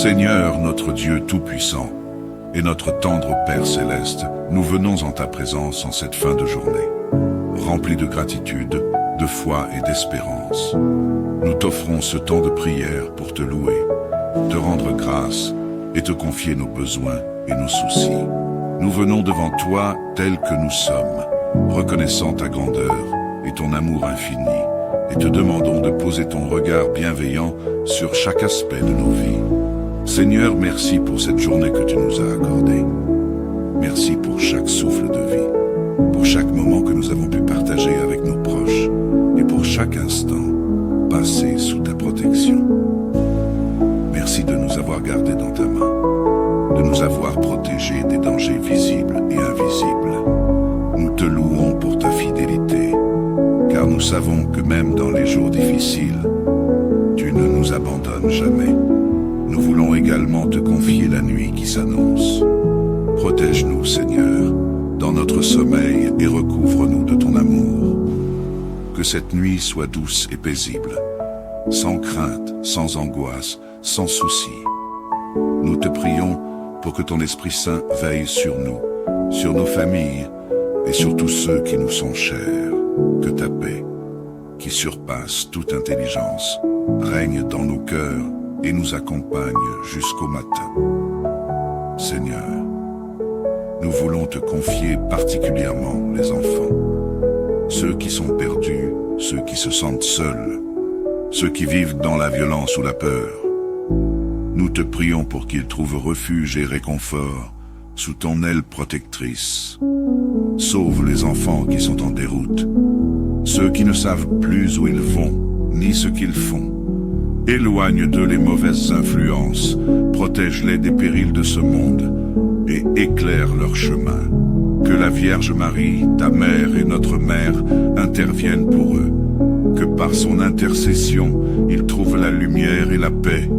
Seigneur, notre Dieu Tout-Puissant, et notre tendre Père Céleste, nous venons en ta présence en cette fin de journée, remplis de gratitude, de foi et d'espérance. Nous t'offrons ce temps de prière pour te louer, te rendre grâce et te confier nos besoins et nos soucis. Nous venons devant toi tels que nous sommes, reconnaissant ta grandeur et ton amour infini, et te demandons de poser ton regard bienveillant sur chaque aspect de nos vies. Seigneur, merci pour cette journée que tu nous as accordée. Merci pour chaque souffle de vie, pour chaque moment que nous avons pu partager avec nos proches, et pour chaque instant passé sous ta protection. Merci de nous avoir gardés dans ta main, de nous avoir protégés des dangers visibles et invisibles. Nous te louons pour ta fidélité, car nous savons que même dans les jours difficiles, tu ne nous abandonnes jamais. Nous voulons également te confier la nuit qui s'annonce. Protège-nous, Seigneur, dans notre sommeil et recouvre-nous de ton amour. Que cette nuit soit douce et paisible, sans crainte, sans angoisse, sans souci. Nous te prions pour que ton Esprit Saint veille sur nous, sur nos familles et sur tous ceux qui nous sont chers. Que ta paix, qui surpasse toute intelligence, règne dans nos cœurs et nous accompagne jusqu'au matin. Seigneur, nous voulons te confier particulièrement les enfants, ceux qui sont perdus, ceux qui se sentent seuls, ceux qui vivent dans la violence ou la peur. Nous te prions pour qu'ils trouvent refuge et réconfort sous ton aile protectrice. Sauve les enfants qui sont en déroute, ceux qui ne savent plus où ils vont, ni ce qu'ils font. Éloigne d'eux les mauvaises influences, protège-les des périls de ce monde et éclaire leur chemin. Que la Vierge Marie, ta mère et notre mère, interviennent pour eux. Que par son intercession, ils trouvent la lumière et la paix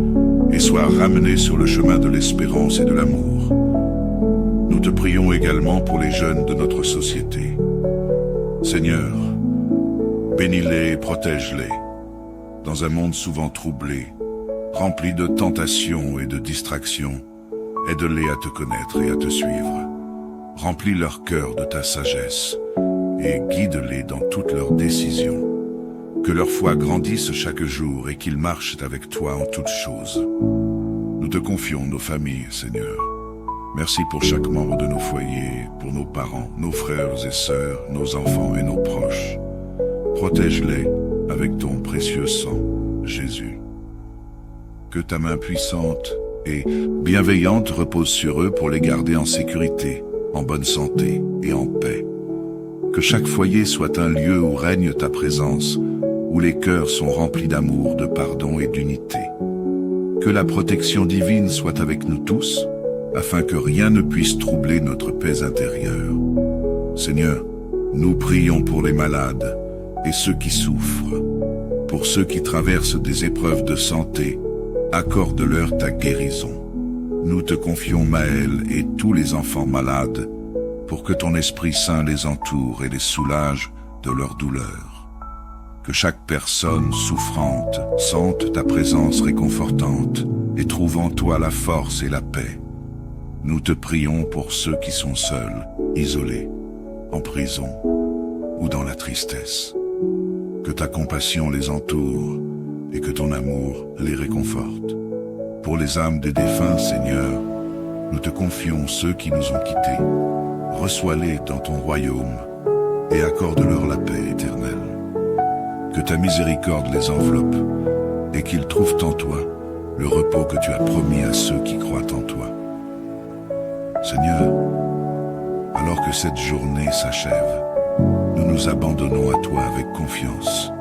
et soient ramenés sur le chemin de l'espérance et de l'amour. Nous te prions également pour les jeunes de notre société. Seigneur, bénis-les et protège-les. Dans un monde souvent troublé, rempli de tentations et de distractions, aide-les à te connaître et à te suivre. Remplis leur cœur de ta sagesse et guide-les dans toutes leurs décisions. Que leur foi grandisse chaque jour et qu'ils marchent avec toi en toutes choses. Nous te confions nos familles, Seigneur. Merci pour chaque membre de nos foyers, pour nos parents, nos frères et sœurs, nos enfants et nos proches. Protège-les avec ton précieux sang, Jésus. Que ta main puissante et bienveillante repose sur eux pour les garder en sécurité, en bonne santé et en paix. Que chaque foyer soit un lieu où règne ta présence, où les cœurs sont remplis d'amour, de pardon et d'unité. Que la protection divine soit avec nous tous, afin que rien ne puisse troubler notre paix intérieure. Seigneur, nous prions pour les malades et ceux qui souffrent, pour ceux qui traversent des épreuves de santé, accorde-leur ta guérison. Nous te confions Maël et tous les enfants malades, pour que ton Esprit Saint les entoure et les soulage de leur douleur. Que chaque personne souffrante sente ta présence réconfortante et trouve en toi la force et la paix. Nous te prions pour ceux qui sont seuls, isolés, en prison ou dans la tristesse. Que ta compassion les entoure et que ton amour les réconforte. Pour les âmes des défunts, Seigneur, nous te confions ceux qui nous ont quittés. Reçois-les dans ton royaume et accorde-leur la paix éternelle. Que ta miséricorde les enveloppe et qu'ils trouvent en toi le repos que tu as promis à ceux qui croient en toi. Seigneur, alors que cette journée s'achève, nous nous abandonnons à toi avec confiance.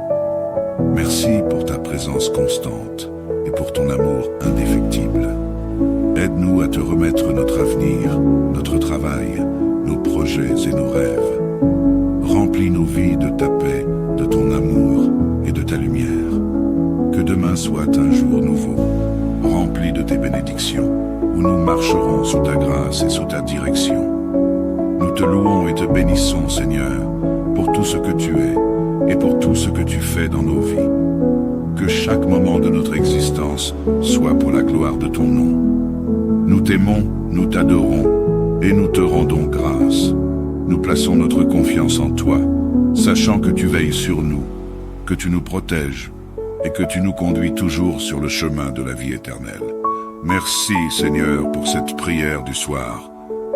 Merci pour ta présence constante et pour ton amour indéfectible. Aide-nous à te remettre notre avenir, notre travail, nos projets et nos rêves. Remplis nos vies de ta paix, de ton amour et de ta lumière. Que demain soit un jour nouveau, rempli de tes bénédictions, où nous marcherons sous ta grâce et sous ta direction. Nous te louons et te bénissons, Seigneur, pour tout ce que tu es et pour tout ce que tu fais dans nos vies. Que chaque moment de notre existence soit pour la gloire de ton nom. t'aimons, nous t'adorons et nous te rendons grâce. Nous plaçons notre confiance en toi, sachant que tu veilles sur nous, que tu nous protèges et que tu nous conduis toujours sur le chemin de la vie éternelle. Merci Seigneur pour cette prière du soir.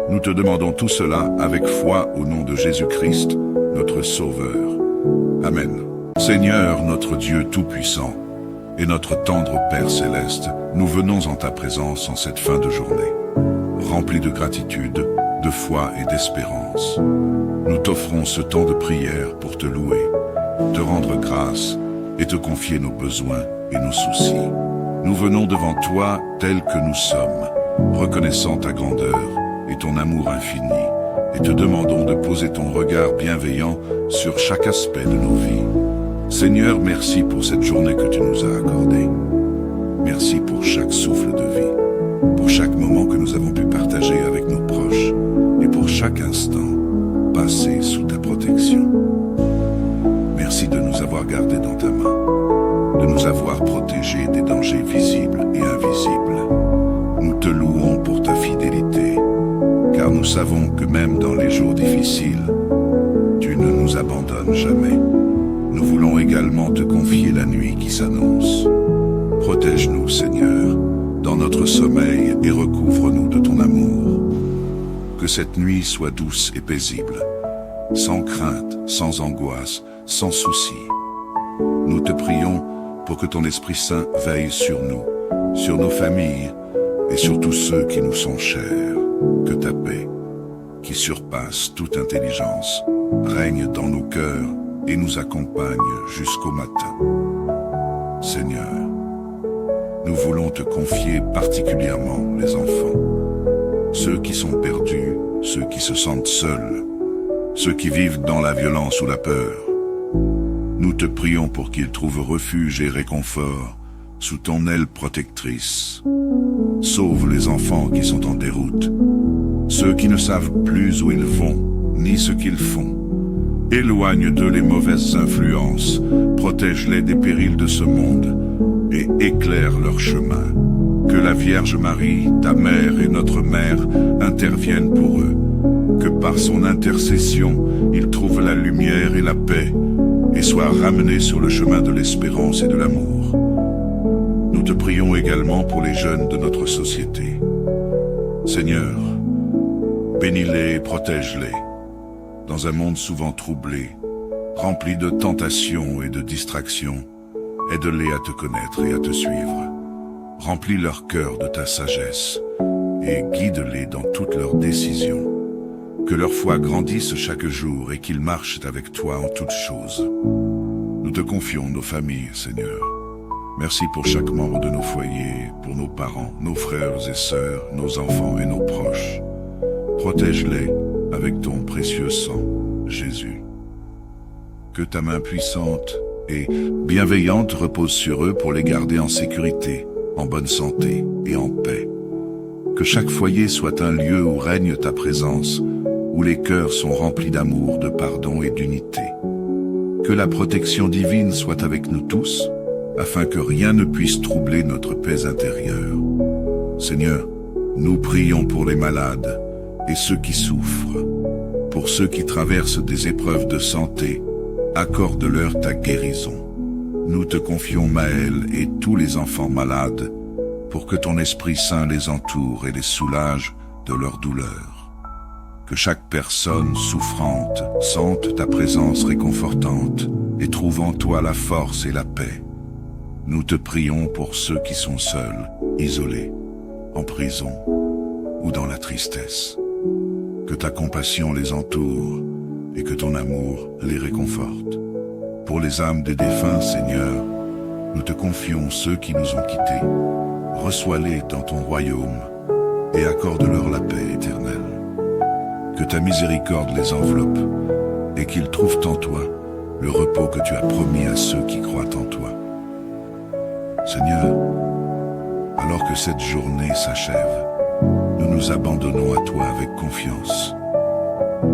Nous te demandons tout cela avec foi au nom de Jésus-Christ, notre Sauveur. Amen. Seigneur, notre Dieu Tout-Puissant et notre tendre Père Céleste, nous venons en ta présence en cette fin de journée, remplis de gratitude, de foi et d'espérance. Nous t'offrons ce temps de prière pour te louer, te rendre grâce et te confier nos besoins et nos soucis. Nous venons devant toi tels que nous sommes, reconnaissant ta grandeur et ton amour infini, et te demandons de poser ton regard bienveillant sur chaque aspect de nos vies. Seigneur, merci pour cette journée que tu nous as accordée. Merci pour chaque souffle de vie, pour chaque moment que nous avons pu partager avec nos proches, et pour chaque instant passé sous ta protection. Merci de nous avoir gardés dans ta main, de nous avoir protégés des dangers visibles et invisibles. Nous te louons pour ta fidélité, car nous savons que même dans les jours difficiles, tu ne nous abandonnes jamais. Nous voulons également te confier la nuit qui s'annonce. Protège-nous, Seigneur, dans notre sommeil et recouvre-nous de ton amour. Que cette nuit soit douce et paisible, sans crainte, sans angoisse, sans souci. Nous te prions pour que ton Esprit Saint veille sur nous, sur nos familles et sur tous ceux qui nous sont chers. Que ta paix, qui surpasse toute intelligence, règne dans nos cœurs et nous accompagne jusqu'au matin. Seigneur, nous voulons te confier particulièrement les enfants, ceux qui sont perdus, ceux qui se sentent seuls, ceux qui vivent dans la violence ou la peur. Nous te prions pour qu'ils trouvent refuge et réconfort sous ton aile protectrice. Sauve les enfants qui sont en déroute, ceux qui ne savent plus où ils vont, ni ce qu'ils font. Éloigne d'eux les mauvaises influences, protège-les des périls de ce monde et éclaire leur chemin. Que la Vierge Marie, ta mère et notre mère, interviennent pour eux. Que par son intercession, ils trouvent la lumière et la paix et soient ramenés sur le chemin de l'espérance et de l'amour. Nous te prions également pour les jeunes de notre société. Seigneur, bénis-les et protège-les. Dans un monde souvent troublé, rempli de tentations et de distractions, aide-les à te connaître et à te suivre. Remplis leur cœur de ta sagesse et guide-les dans toutes leurs décisions. Que leur foi grandisse chaque jour et qu'ils marchent avec toi en toutes choses. Nous te confions nos familles, Seigneur. Merci pour chaque membre de nos foyers, pour nos parents, nos frères et sœurs, nos enfants et nos proches. Protège-les avec ton précieux sang, Jésus. Que ta main puissante et bienveillante repose sur eux pour les garder en sécurité, en bonne santé et en paix. Que chaque foyer soit un lieu où règne ta présence, où les cœurs sont remplis d'amour, de pardon et d'unité. Que la protection divine soit avec nous tous, afin que rien ne puisse troubler notre paix intérieure. Seigneur, nous prions pour les malades et ceux qui souffrent, pour ceux qui traversent des épreuves de santé, accorde-leur ta guérison. Nous te confions Maël et tous les enfants malades, pour que ton Esprit Saint les entoure et les soulage de leur douleur. Que chaque personne souffrante sente ta présence réconfortante et trouve en toi la force et la paix. Nous te prions pour ceux qui sont seuls, isolés, en prison ou dans la tristesse. Que ta compassion les entoure et que ton amour les réconforte. Pour les âmes des défunts, Seigneur, nous te confions ceux qui nous ont quittés. Reçois-les dans ton royaume et accorde-leur la paix éternelle. Que ta miséricorde les enveloppe et qu'ils trouvent en toi le repos que tu as promis à ceux qui croient en toi. Seigneur, alors que cette journée s'achève, nous nous abandonnons à toi avec confiance.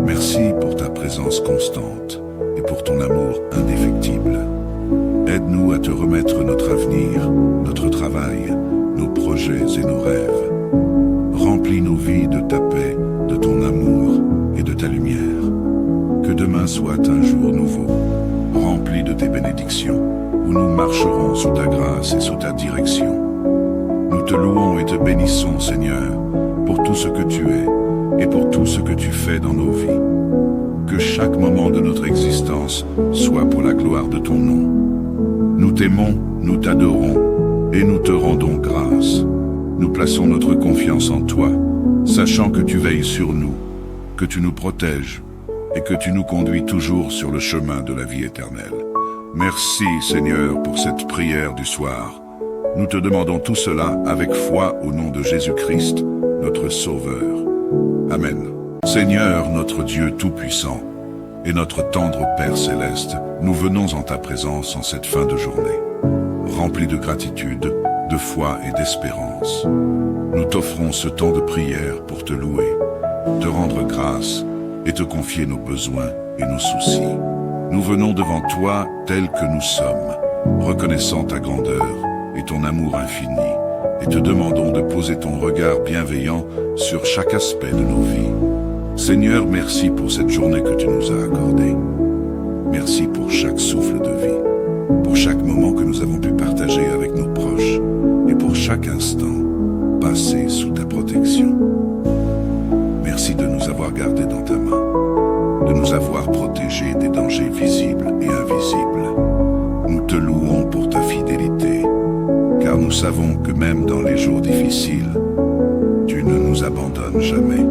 Merci pour ta présence constante et pour ton amour indéfectible. Aide-nous à te remettre notre avenir, notre travail, nos projets et nos rêves. Remplis chemin soit un jour nouveau, rempli de tes bénédictions, où nous marcherons sous ta grâce et sous ta direction. Nous te louons et te bénissons, Seigneur, pour tout ce que tu es et pour tout ce que tu fais dans nos vies. Que chaque moment de notre existence soit pour la gloire de ton nom. Nous t'aimons, nous t'adorons et nous te rendons grâce. Nous plaçons notre confiance en toi, sachant que tu veilles sur nous, que tu nous protèges et que tu nous conduis toujours sur le chemin de la vie éternelle. Merci, Seigneur, pour cette prière du soir. Nous te demandons tout cela avec foi au nom de Jésus-Christ, notre Sauveur. Amen. Seigneur, notre Dieu Tout-Puissant, et notre tendre Père Céleste, nous venons en ta présence en cette fin de journée, remplis de gratitude, de foi et d'espérance. Nous t'offrons ce temps de prière pour te louer, te rendre grâce et te confier nos besoins et nos soucis. Nous venons devant toi tels que nous sommes, reconnaissant ta grandeur et ton amour infini, et te demandons de poser ton regard bienveillant sur chaque aspect de nos vies. Seigneur, merci pour cette journée que tu nous as accordée. Merci pour chaque souffle de vie, pour chaque moment que nous avons pu partager avec nos proches, et pour chaque instant passé sous ta protection. Merci de nous avoir gardés dans ta main, de nous avoir protégés des dangers visibles et invisibles. Nous te louons pour ta fidélité, car nous savons que même dans les jours difficiles, tu ne nous abandonnes jamais.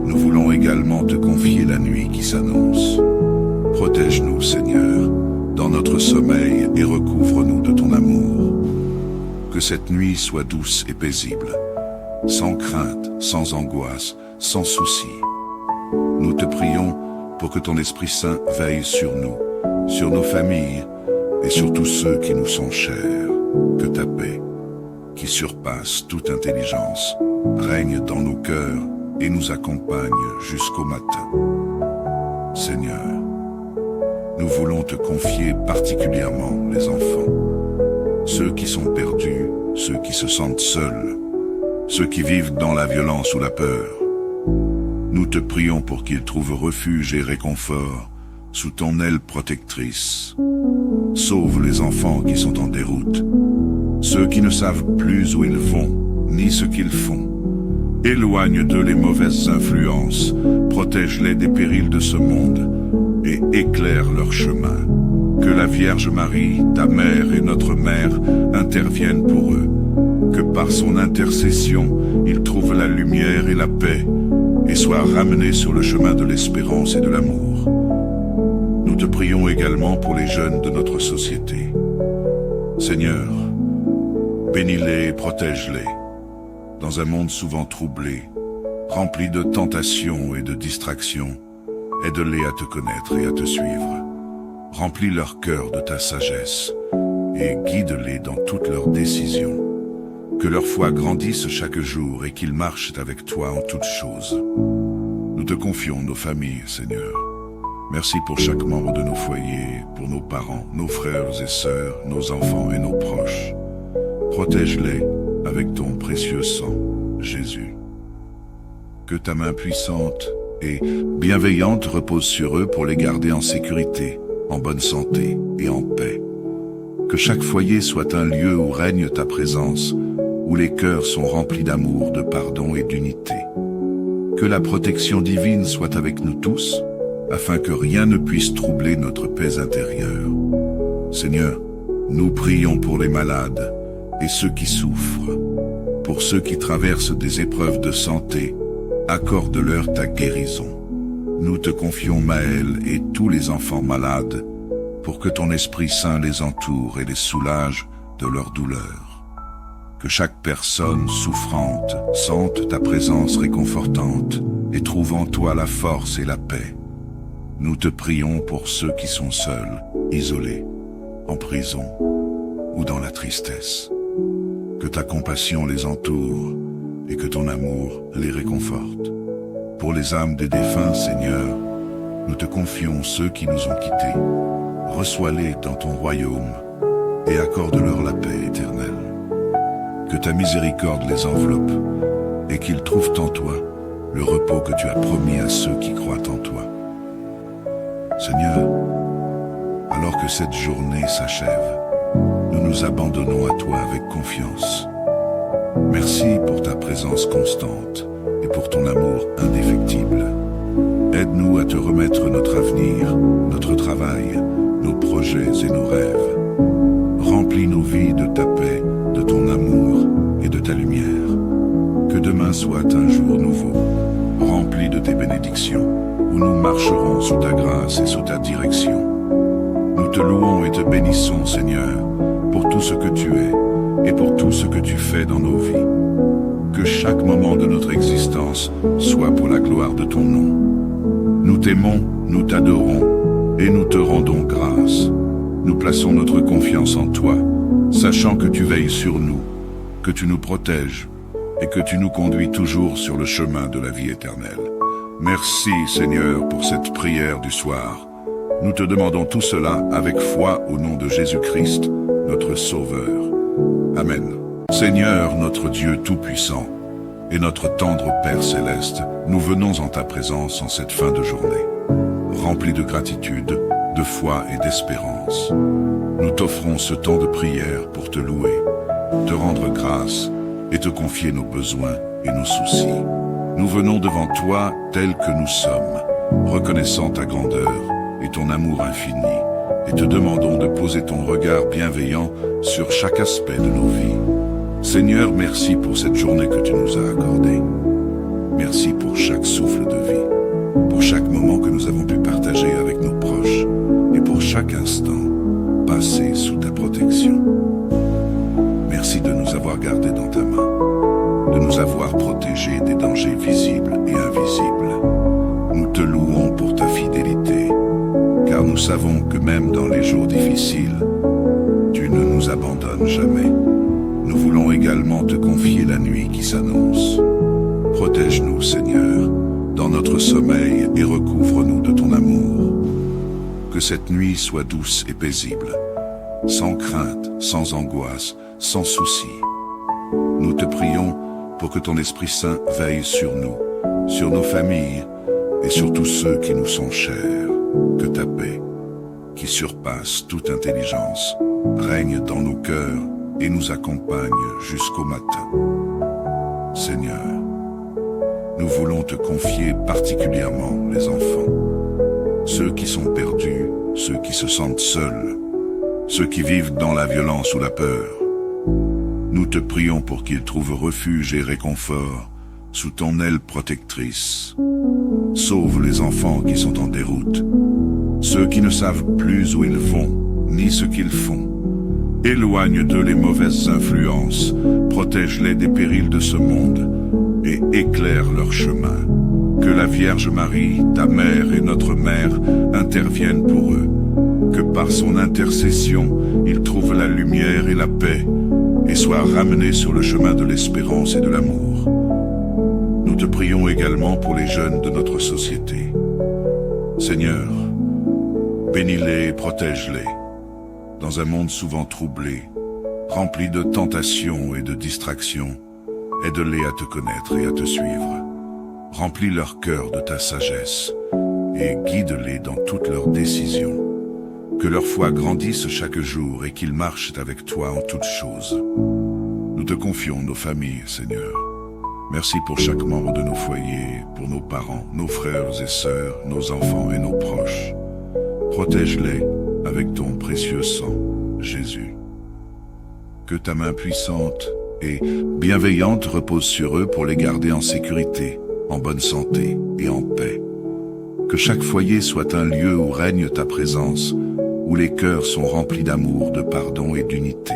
Nous voulons également te confier la nuit qui s'annonce. Protège-nous, Seigneur, dans notre sommeil et recouvre-nous de ton amour. Que cette nuit soit douce et paisible, sans crainte, sans angoisse, sans souci. Nous te prions pour que ton Esprit Saint veille sur nous, sur nos familles et sur tous ceux qui nous sont chers. Que ta paix, qui surpasse toute intelligence, règne dans nos cœurs et nous accompagne jusqu'au matin. Seigneur, nous voulons te confier particulièrement les enfants, ceux qui sont perdus, ceux qui se sentent seuls, ceux qui vivent dans la violence ou la peur. Nous te prions pour qu'ils trouvent refuge et réconfort sous ton aile protectrice. Sauve les enfants qui sont en déroute, ceux qui ne savent plus où ils vont, ni ce qu'ils font. Éloigne d'eux les mauvaises influences, protège-les des périls de ce monde et éclaire leur chemin. Que la Vierge Marie, ta mère et notre mère, interviennent pour eux. Que par son intercession, ils trouvent la lumière et la paix et soient ramenés sur le chemin de l'espérance et de l'amour. Nous te prions également pour les jeunes de notre société. Seigneur, bénis-les et protège-les. Dans un monde souvent troublé, rempli de tentations et de distractions, aide-les à te connaître et à te suivre. Remplis leur cœur de ta sagesse et guide-les dans toutes leurs décisions. Que leur foi grandisse chaque jour et qu'ils marchent avec toi en toutes choses. Nous te confions nos familles, Seigneur. Merci pour chaque membre de nos foyers, pour nos parents, nos frères et sœurs, nos enfants et nos proches. Protège-les avec ton précieux sang, Jésus. Que ta main puissante et bienveillante repose sur eux pour les garder en sécurité, en bonne santé et en paix. Que chaque foyer soit un lieu où règne ta présence, où les cœurs sont remplis d'amour, de pardon et d'unité. Que la protection divine soit avec nous tous, afin que rien ne puisse troubler notre paix intérieure. Seigneur, nous prions pour les malades et ceux qui souffrent, pour ceux qui traversent des épreuves de santé, accorde-leur ta guérison. Nous te confions Maël et tous les enfants malades, pour que ton Esprit Saint les entoure et les soulage de leurs douleurs. Que chaque personne souffrante sente ta présence réconfortante et trouve en toi la force et la paix. Nous te prions pour ceux qui sont seuls, isolés, en prison ou dans la tristesse. Que ta compassion les entoure et que ton amour les réconforte. Pour les âmes des défunts, Seigneur, nous te confions ceux qui nous ont quittés. Reçois-les dans ton royaume et accorde-leur la paix éternelle. Que ta miséricorde les enveloppe et qu'ils trouvent en toi le repos que tu as promis à ceux qui croient en toi. Seigneur, alors que cette journée s'achève, nous nous abandonnons à toi avec confiance. Merci pour ta présence constante et pour ton amour indéfectible. Aide-nous à te remettre notre avenir, notre travail, nos projets et nos rêves. Remplis nos vies de ta paix, de ton amour et de ta lumière. Que demain soit un jour nouveau, rempli de tes bénédictions, où nous marcherons sous ta grâce et sous ta direction. Nous te louons et te bénissons, Seigneur, pour tout ce que tu es et pour tout ce que tu fais dans nos vies. Que chaque moment de notre existence soit pour la gloire de ton nom. Nous t'aimons, nous t'adorons et nous te rendons grâce. Nous plaçons notre confiance en toi, sachant que tu veilles sur nous, que tu nous protèges et que tu nous conduis toujours sur le chemin de la vie éternelle. Merci, Seigneur, pour cette prière du soir. Nous te demandons tout cela avec foi au nom de Jésus-Christ, notre Sauveur. Amen. Seigneur, notre Dieu Tout-Puissant, et notre tendre Père Céleste, nous venons en ta présence en cette fin de journée, remplis de gratitude, de foi et d'espérance. Nous t'offrons ce temps de prière pour te louer, te rendre grâce et te confier nos besoins et nos soucis. Nous venons devant toi tels que nous sommes, reconnaissant ta grandeur et ton amour infini, et te demandons de poser ton regard bienveillant sur chaque aspect de nos vies. Seigneur, merci pour cette journée que tu nous as accordée. Merci pour chaque souffle de vie, pour chaque moment que nous avons pu partager avec nos proches, et pour chaque instant passé sous ta protection. Merci de nous avoir gardés dans ta main, de nous avoir protégés des dangers visibles et invisibles. Nous te louons pour ta fidélité, car nous savons que même dans les jours difficiles, tu ne nous abandonnes jamais. Nous voulons également te confier la nuit qui s'annonce. Protège-nous, Seigneur, dans notre sommeil et recouvre-nous de ton amour. Que cette nuit soit douce et paisible, sans crainte, sans angoisse, sans souci. Nous te prions pour que ton Esprit Saint veille sur nous, sur nos familles et sur tous ceux qui nous sont chers. Que ta paix, qui surpasse toute intelligence, règne dans nos cœurs et nous accompagne jusqu'au matin. Seigneur, nous voulons te confier particulièrement les enfants, ceux qui sont perdus, ceux qui se sentent seuls, ceux qui vivent dans la violence ou la peur. Nous te prions pour qu'ils trouvent refuge et réconfort sous ton aile protectrice. Sauve les enfants qui sont en déroute, ceux qui ne savent plus où ils vont, ni ce qu'ils font. Éloigne d'eux les mauvaises influences, protège-les des périls de ce monde et éclaire leur chemin. Que la Vierge Marie, ta mère et notre mère, interviennent pour eux. Que par son intercession, ils trouvent la lumière et la paix et soient ramenés sur le chemin de l'espérance et de l'amour. Nous te prions également pour les jeunes de notre société. Seigneur, bénis-les et protège-les. Dans un monde souvent troublé, rempli de tentations et de distractions, aide-les à te connaître et à te suivre. Remplis leur cœur de ta sagesse et guide-les dans toutes leurs décisions. Que leur foi grandisse chaque jour et qu'ils marchent avec toi en toutes choses. Nous te confions nos familles, Seigneur. Merci pour chaque membre de nos foyers, pour nos parents, nos frères et sœurs, nos enfants et nos proches. Protège-les avec ton précieux sang, Jésus. Que ta main puissante et bienveillante repose sur eux pour les garder en sécurité, en bonne santé et en paix. Que chaque foyer soit un lieu où règne ta présence, où les cœurs sont remplis d'amour, de pardon et d'unité.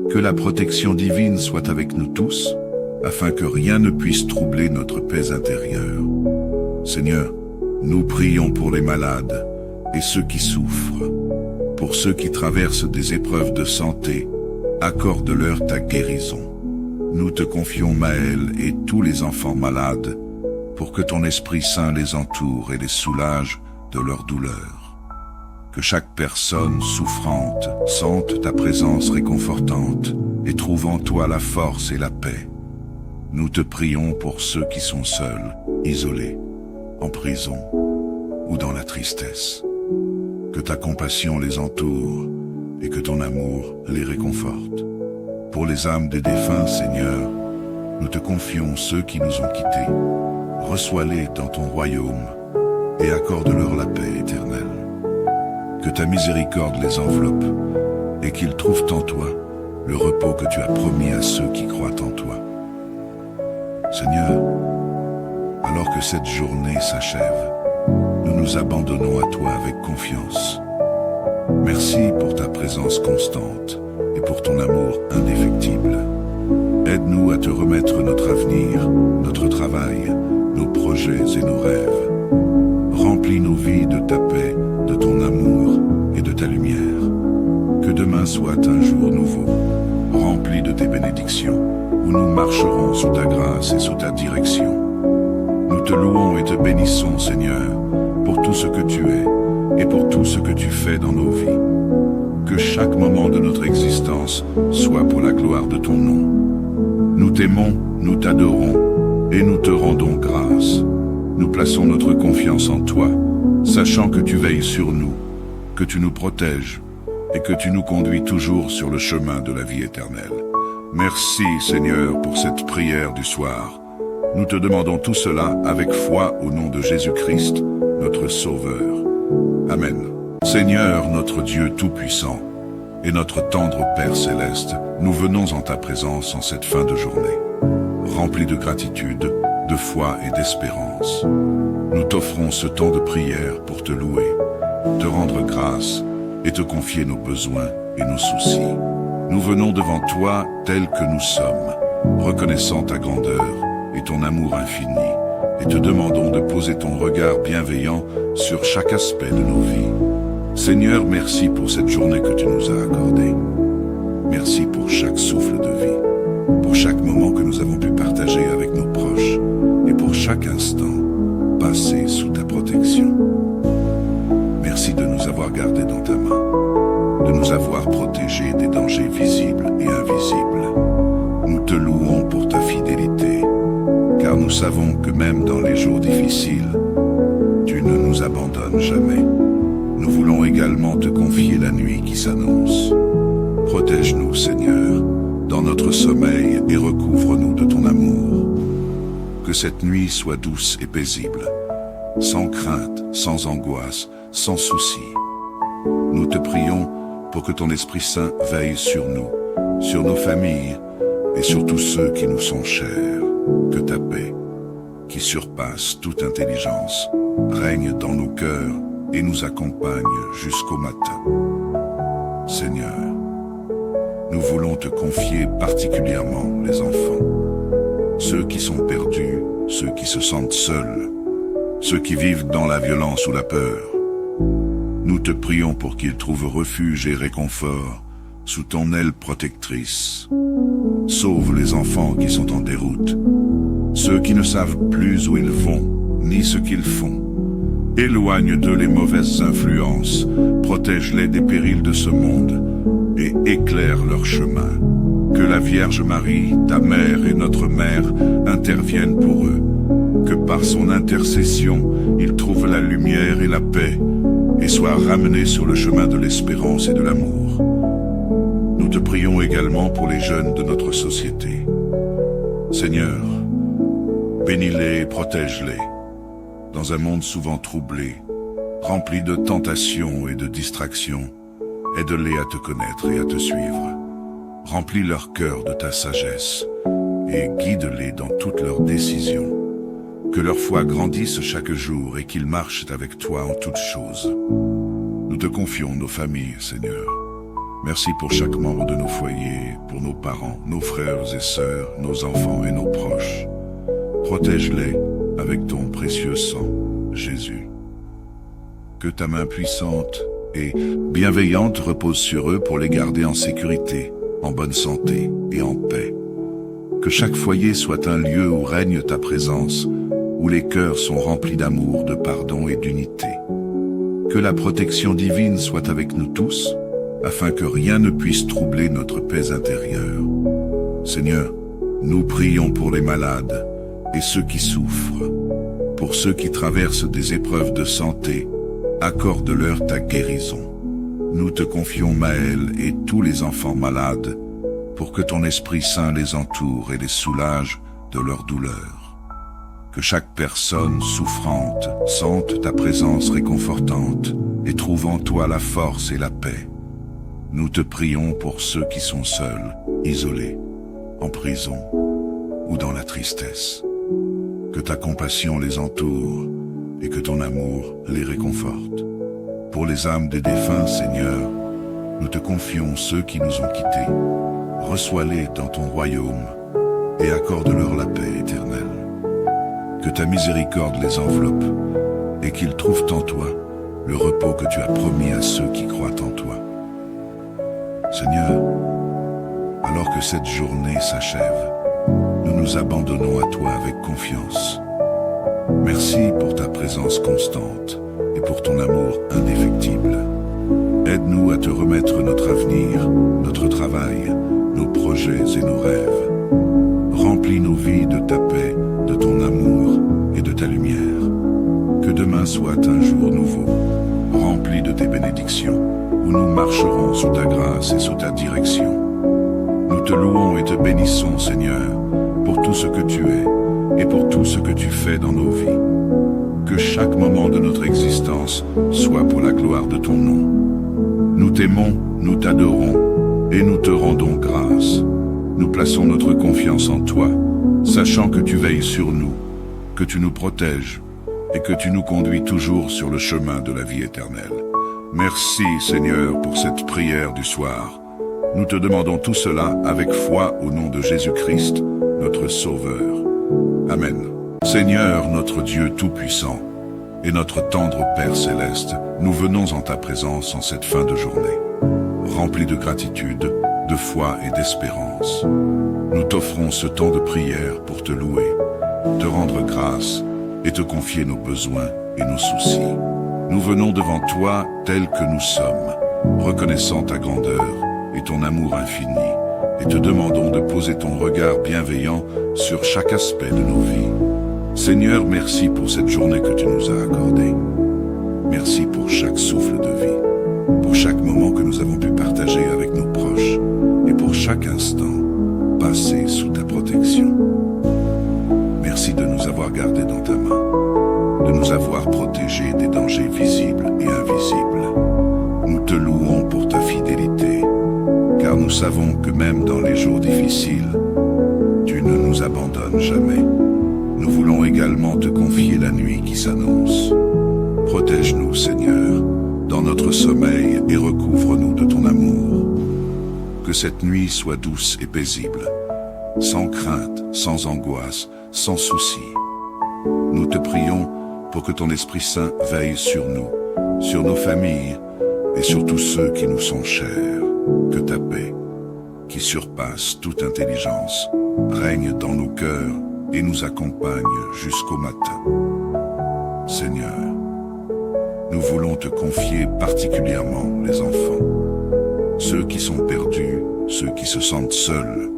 Que la protection divine soit avec nous tous, afin que rien ne puisse troubler notre paix intérieure. Seigneur, nous prions pour les malades et ceux qui souffrent, pour ceux qui traversent des épreuves de santé, accorde-leur ta guérison. Nous te confions Maël et tous les enfants malades, pour que ton Esprit Saint les entoure et les soulage de leur douleur. Que chaque personne souffrante sente ta présence réconfortante et trouve en toi la force et la paix. Nous te prions pour ceux qui sont seuls, isolés, en prison ou dans la tristesse. que ta compassion les entoure et que ton amour les réconforte. Pour les âmes des défunts, Seigneur, nous te confions ceux qui nous ont quittés. Reçois-les dans ton royaume et accorde-leur la paix éternelle. Que ta miséricorde les enveloppe et qu'ils trouvent en toi le repos que tu as promis à ceux qui croient en toi. Seigneur, alors que cette journée s'achève, nous nous abandonnons à toi avec confiance. Merci pour ta présence constante et pour ton amour indéfectible. Aide-nous à te remettre notre avenir, notre travail, nos projets et nos rêves. Remplis nos vies de ta paix, de ton amour et de ta lumière. Que demain soit un jour nouveau, rempli de tes bénédictions, où nous marcherons sous ta grâce et sous ta direction. Nous te louons et te bénissons, Seigneur, pour tout ce que tu es et pour tout ce que tu fais dans nos vies. Que chaque moment de notre existence soit pour la gloire de ton nom. Nous t'aimons, nous t'adorons et nous te rendons grâce. Nous plaçons notre confiance en toi, sachant que tu veilles sur nous, que tu nous protèges et que tu nous conduis toujours sur le chemin de la vie éternelle. Merci, Seigneur, pour cette prière du soir. Nous te demandons tout cela avec foi au nom de Jésus-Christ, notre Sauveur. Amen. Seigneur, notre Dieu Tout-Puissant, et notre tendre Père Céleste, nous venons en ta présence en cette fin de journée, remplis de gratitude, de foi et d'espérance. Nous t'offrons ce temps de prière pour te louer, te rendre grâce et te confier nos besoins et nos soucis. Nous venons devant toi tels que nous sommes, reconnaissant ta grandeur et ton amour infini, et te demandons de poser ton regard bienveillant sur chaque aspect de nos vies. Seigneur, merci pour cette journée que tu nous as accordée. Merci pour chaque souffle de vie, pour chaque moment que nous avons pu partager avec nos proches, et pour chaque instant passé sous ta protection. Merci de nous avoir gardés dans ta main, de nous avoir protégés des dangers visibles et invisibles. Nous te louons pour ta fidélité, car nous savons que même dans les jours difficiles, tu ne nous abandonnes jamais. Nous voulons également te confier la nuit qui s'annonce. Protège-nous, Seigneur, dans notre sommeil et recouvre-nous de ton amour. Que cette nuit soit douce et paisible, sans crainte, sans angoisse, sans souci. Nous te prions pour que ton Esprit Saint veille sur nous, sur nos familles et sur tous ceux qui nous sont chers. Que ta paix, qui surpasse toute intelligence, règne dans nos cœurs et nous accompagne jusqu'au matin. Seigneur, nous voulons te confier particulièrement les enfants, ceux qui sont perdus, ceux qui se sentent seuls, ceux qui vivent dans la violence ou la peur. Nous te prions pour qu'ils trouvent refuge et réconfort sous ton aile protectrice. Sauve les enfants qui sont en déroute, ceux qui ne savent plus où ils vont, ni ce qu'ils font. Éloigne d'eux les mauvaises influences, protège-les des périls de ce monde et éclaire leur chemin. Que la Vierge Marie, ta mère et notre mère, interviennent pour eux. Que par son intercession, ils trouvent la lumière et la paix et soient ramenés sur le chemin de l'espérance et de l'amour. Nous te prions également pour les jeunes de notre société. Seigneur, bénis-les et protège-les. Dans un monde souvent troublé, rempli de tentations et de distractions, aide-les à te connaître et à te suivre. Remplis leur cœur de ta sagesse et guide-les dans toutes leurs décisions. Que leur foi grandisse chaque jour et qu'ils marchent avec toi en toutes choses. Nous te confions nos familles, Seigneur. Merci pour chaque membre de nos foyers, pour nos parents, nos frères et sœurs, nos enfants et nos proches. Protège-les avec ton précieux sang, Jésus. Que ta main puissante et bienveillante repose sur eux pour les garder en sécurité, en bonne santé et en paix. Que chaque foyer soit un lieu où règne ta présence, où les cœurs sont remplis d'amour, de pardon et d'unité. Que la protection divine soit avec nous tous, afin que rien ne puisse troubler notre paix intérieure. Seigneur, nous prions pour les malades et ceux qui souffrent, pour ceux qui traversent des épreuves de santé accorde-leur ta guérison. Nous te confions Maël et tous les enfants malades, pour que ton Esprit Saint les entoure et les soulage de leur douleur. Que chaque personne souffrante sente ta présence réconfortante et trouve en toi la force et la paix. Nous te prions pour ceux qui sont seuls, isolés, en prison ou dans la tristesse. Que ta compassion les entoure et que ton amour les réconforte. Pour les âmes des défunts, Seigneur, nous te confions ceux qui nous ont quittés. Reçois-les dans ton royaume et accorde-leur la paix éternelle. Que ta miséricorde les enveloppe et qu'ils trouvent en toi le repos que tu as promis à ceux qui croient en toi. Seigneur, alors que cette journée s'achève, nous nous abandonnons à toi avec confiance. Merci pour ta présence constante et pour ton amour indéfectible. Aide-nous à te remettre notre avenir, notre travail, nos projets et nos rêves. Remplis nos vies de ta paix, de ton amour et de ta lumière. Que demain soit un jour nouveau, rempli de tes bénédictions, où nous marcherons sous ta grâce et sous ta direction. Nous te louons et te bénissons, Seigneur, pour tout ce que tu es et pour tout ce que tu fais dans nos vies. Que chaque moment de notre existence soit pour la gloire de ton nom. Nous t'aimons, nous t'adorons et nous te rendons grâce. Nous plaçons notre confiance en toi, sachant que tu veilles sur nous, que tu nous protèges et que tu nous conduis toujours sur le chemin de la vie éternelle. Merci, Seigneur, pour cette prière du soir. Nous te demandons tout cela avec foi au nom de Jésus-Christ, notre Sauveur. Amen. Seigneur, notre Dieu Tout-Puissant, et notre tendre Père Céleste, nous venons en ta présence en cette fin de journée, remplis de gratitude, de foi et d'espérance. Nous t'offrons ce temps de prière pour te louer, te rendre grâce et te confier nos besoins et nos soucis. Nous venons devant toi tels que nous sommes, reconnaissant ta grandeur et ton amour infini, et te demandons de poser ton regard bienveillant sur chaque aspect de nos vies. Seigneur, merci pour cette journée que tu nous as accordée. Merci pour chaque souffle de vie, pour chaque moment que nous avons pu partager avec nos proches, et pour chaque instant passé sous ta protection. Merci de nous avoir gardés dans ta main, de nous avoir protégés des dangers visibles et invisibles. Nous te louons pour ta fidélité, car nous savons que même dans les jours difficiles, tu ne nous abandonnes jamais. Nous voulons également te confier la nuit qui s'annonce. Protège-nous, Seigneur, dans notre sommeil et recouvre-nous de ton amour. Que cette nuit soit douce et paisible, sans crainte, sans angoisse, sans souci. Nous te prions pour que ton Esprit Saint veille sur nous, sur nos familles et sur tous ceux qui nous sont chers. Que ta paix, qui surpasse toute intelligence, règne dans nos cœurs et nous accompagne jusqu'au matin. Seigneur, nous voulons te confier particulièrement les enfants, ceux qui sont perdus, ceux qui se sentent seuls,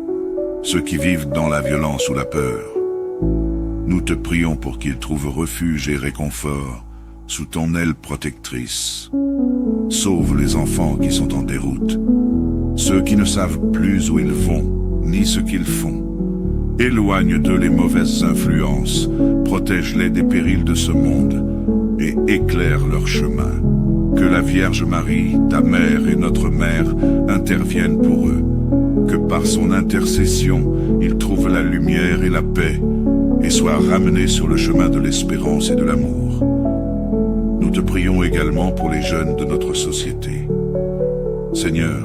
ceux qui vivent dans la violence ou la peur. Nous te prions pour qu'ils trouvent refuge et réconfort sous ton aile protectrice. Sauve les enfants qui sont en déroute, ceux qui ne savent plus où ils vont, ni ce qu'ils font. Éloigne d'eux les mauvaises influences, protège-les des périls de ce monde et éclaire leur chemin. Que la Vierge Marie, ta mère et notre mère, interviennent pour eux. Que par son intercession, ils trouvent la lumière et la paix et soient ramenés sur le chemin de l'espérance et de l'amour. Nous te prions également pour les jeunes de notre société. Seigneur,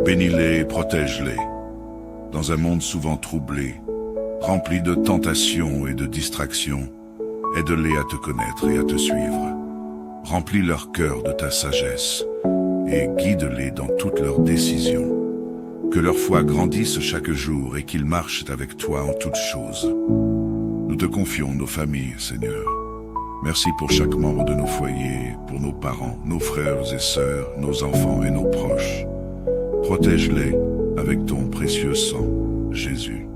bénis-les et protège-les. Dans un monde souvent troublé, rempli de tentations et de distractions, aide-les à te connaître et à te suivre. Remplis leur cœur de ta sagesse et guide-les dans toutes leurs décisions. Que leur foi grandisse chaque jour et qu'ils marchent avec toi en toutes choses. Nous te confions nos familles, Seigneur. Merci pour chaque membre de nos foyers, pour nos parents, nos frères et sœurs, nos enfants et nos proches. Protège-les avec ton précieux sang, Jésus.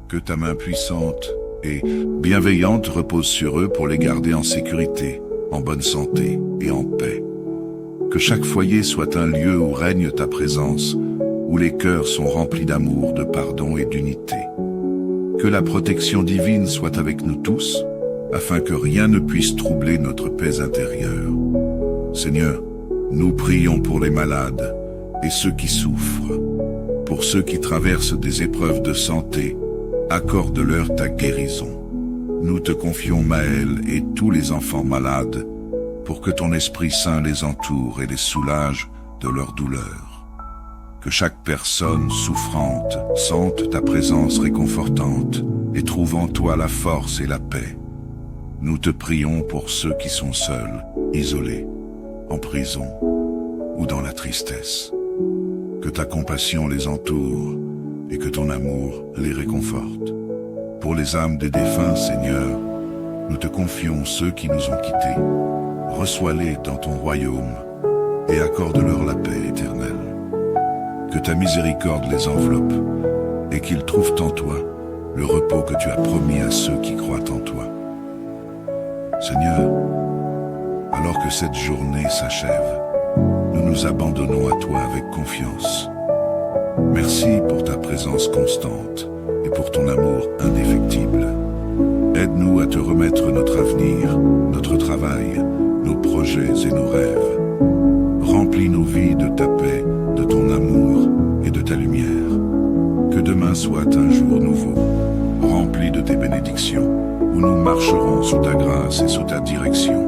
Que ta main puissante et bienveillante repose sur eux pour les garder en sécurité en bonne santé et en paix. Que chaque foyer soit un lieu où règne ta présence, où les cœurs sont remplis d'amour, de pardon et d'unité. Que la protection divine soit avec nous tous, afin que rien ne puisse troubler notre paix intérieure. Seigneur, nous prions pour les malades et ceux qui souffrent. Pour ceux qui traversent des épreuves de santé, accorde-leur ta guérison. Nous te confions Maël et tous les enfants malades, pour que ton Esprit Saint les entoure et les soulage de leur douleur. Que chaque personne souffrante sente ta présence réconfortante et trouve en toi la force et la paix. Nous te prions pour ceux qui sont seuls, isolés, en prison ou dans la tristesse. Que ta compassion les entoure et que ton amour les réconforte. Pour les âmes des défunts, Seigneur, nous te confions ceux qui nous ont quittés. Reçois-les dans ton royaume et accorde-leur la paix éternelle. Que ta miséricorde les enveloppe et qu'ils trouvent en toi le repos que tu as promis à ceux qui croient en toi. Seigneur, alors que cette journée s'achève, nous nous abandonnons à toi avec confiance. Merci pour ta présence constante et pour ton amour indéfectible. Aide-nous à te remettre notre avenir, notre travail, nos projets et nos rêves. Remplis nos vies de ta paix, de ton amour et de ta lumière. Que demain soit un jour nouveau, rempli de tes bénédictions, où nous marcherons sous ta grâce et sous ta direction.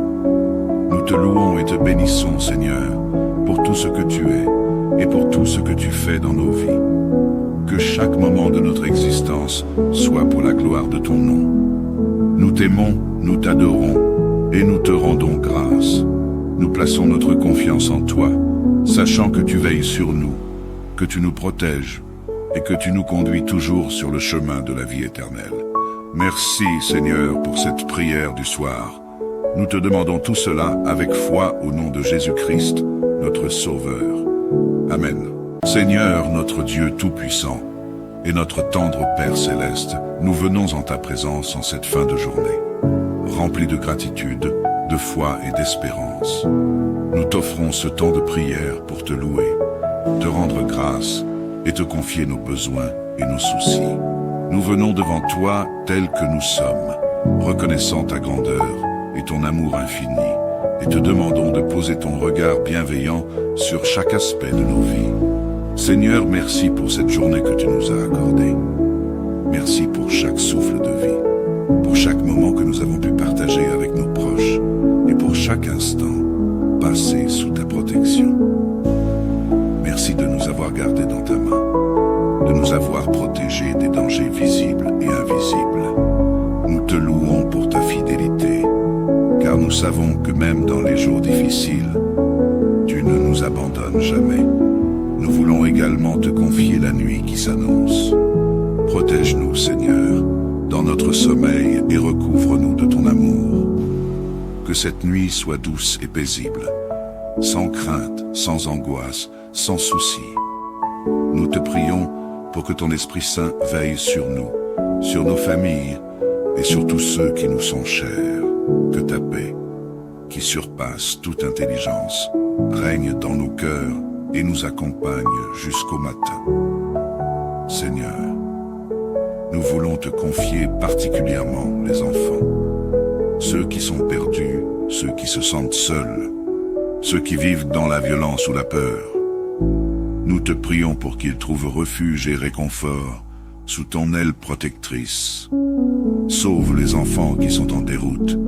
Nous te louons et te bénissons, Seigneur, pour tout ce que tu es et pour tout ce que tu fais dans nos vies. Que chaque moment de notre existence soit pour la gloire de ton nom. Nous t'aimons, nous t'adorons et nous te rendons grâce. Nous plaçons notre confiance en toi, sachant que tu veilles sur nous, que tu nous protèges et que tu nous conduis toujours sur le chemin de la vie éternelle. Merci, Seigneur, pour cette prière du soir. Nous te demandons tout cela avec foi au nom de Jésus-Christ, notre Sauveur. Amen. Seigneur, notre Dieu Tout-Puissant, et notre tendre Père Céleste, nous venons en ta présence en cette fin de journée, remplis de gratitude, de foi et d'espérance. Nous t'offrons ce temps de prière pour te louer, te rendre grâce et te confier nos besoins et nos soucis. Nous venons devant toi tels que nous sommes, reconnaissant ta grandeur et ton amour infini, et te demandons de poser ton regard bienveillant sur chaque aspect de nos vies. Seigneur, merci pour cette journée que tu nous as accordée. Merci pour chaque souffle de vie, pour chaque moment que nous avons pu partager avec nos proches, et pour chaque instant passé sous ta protection. Merci de nous avoir gardés dans ta main, de nous avoir protégés des dangers visibles et invisibles. Nous te louons pour ta fidélité, car nous savons que même dans les jours difficiles, tu ne nous abandonnes jamais. Nous voulons également te confier la nuit qui s'annonce. Protège-nous, Seigneur, dans notre sommeil et recouvre-nous de ton amour. Que cette nuit soit douce et paisible, sans crainte, sans angoisse, sans souci. Nous te prions pour que ton Esprit Saint veille sur nous, sur nos familles et sur tous ceux qui nous sont chers. Que ta paix, qui surpasse toute intelligence, règne dans nos cœurs et nous accompagne jusqu'au matin. Seigneur, nous voulons te confier particulièrement les enfants, ceux qui sont perdus, ceux qui se sentent seuls, ceux qui vivent dans la violence ou la peur. Nous te prions pour qu'ils trouvent refuge et réconfort sous ton aile protectrice. Sauve les enfants qui sont en déroute,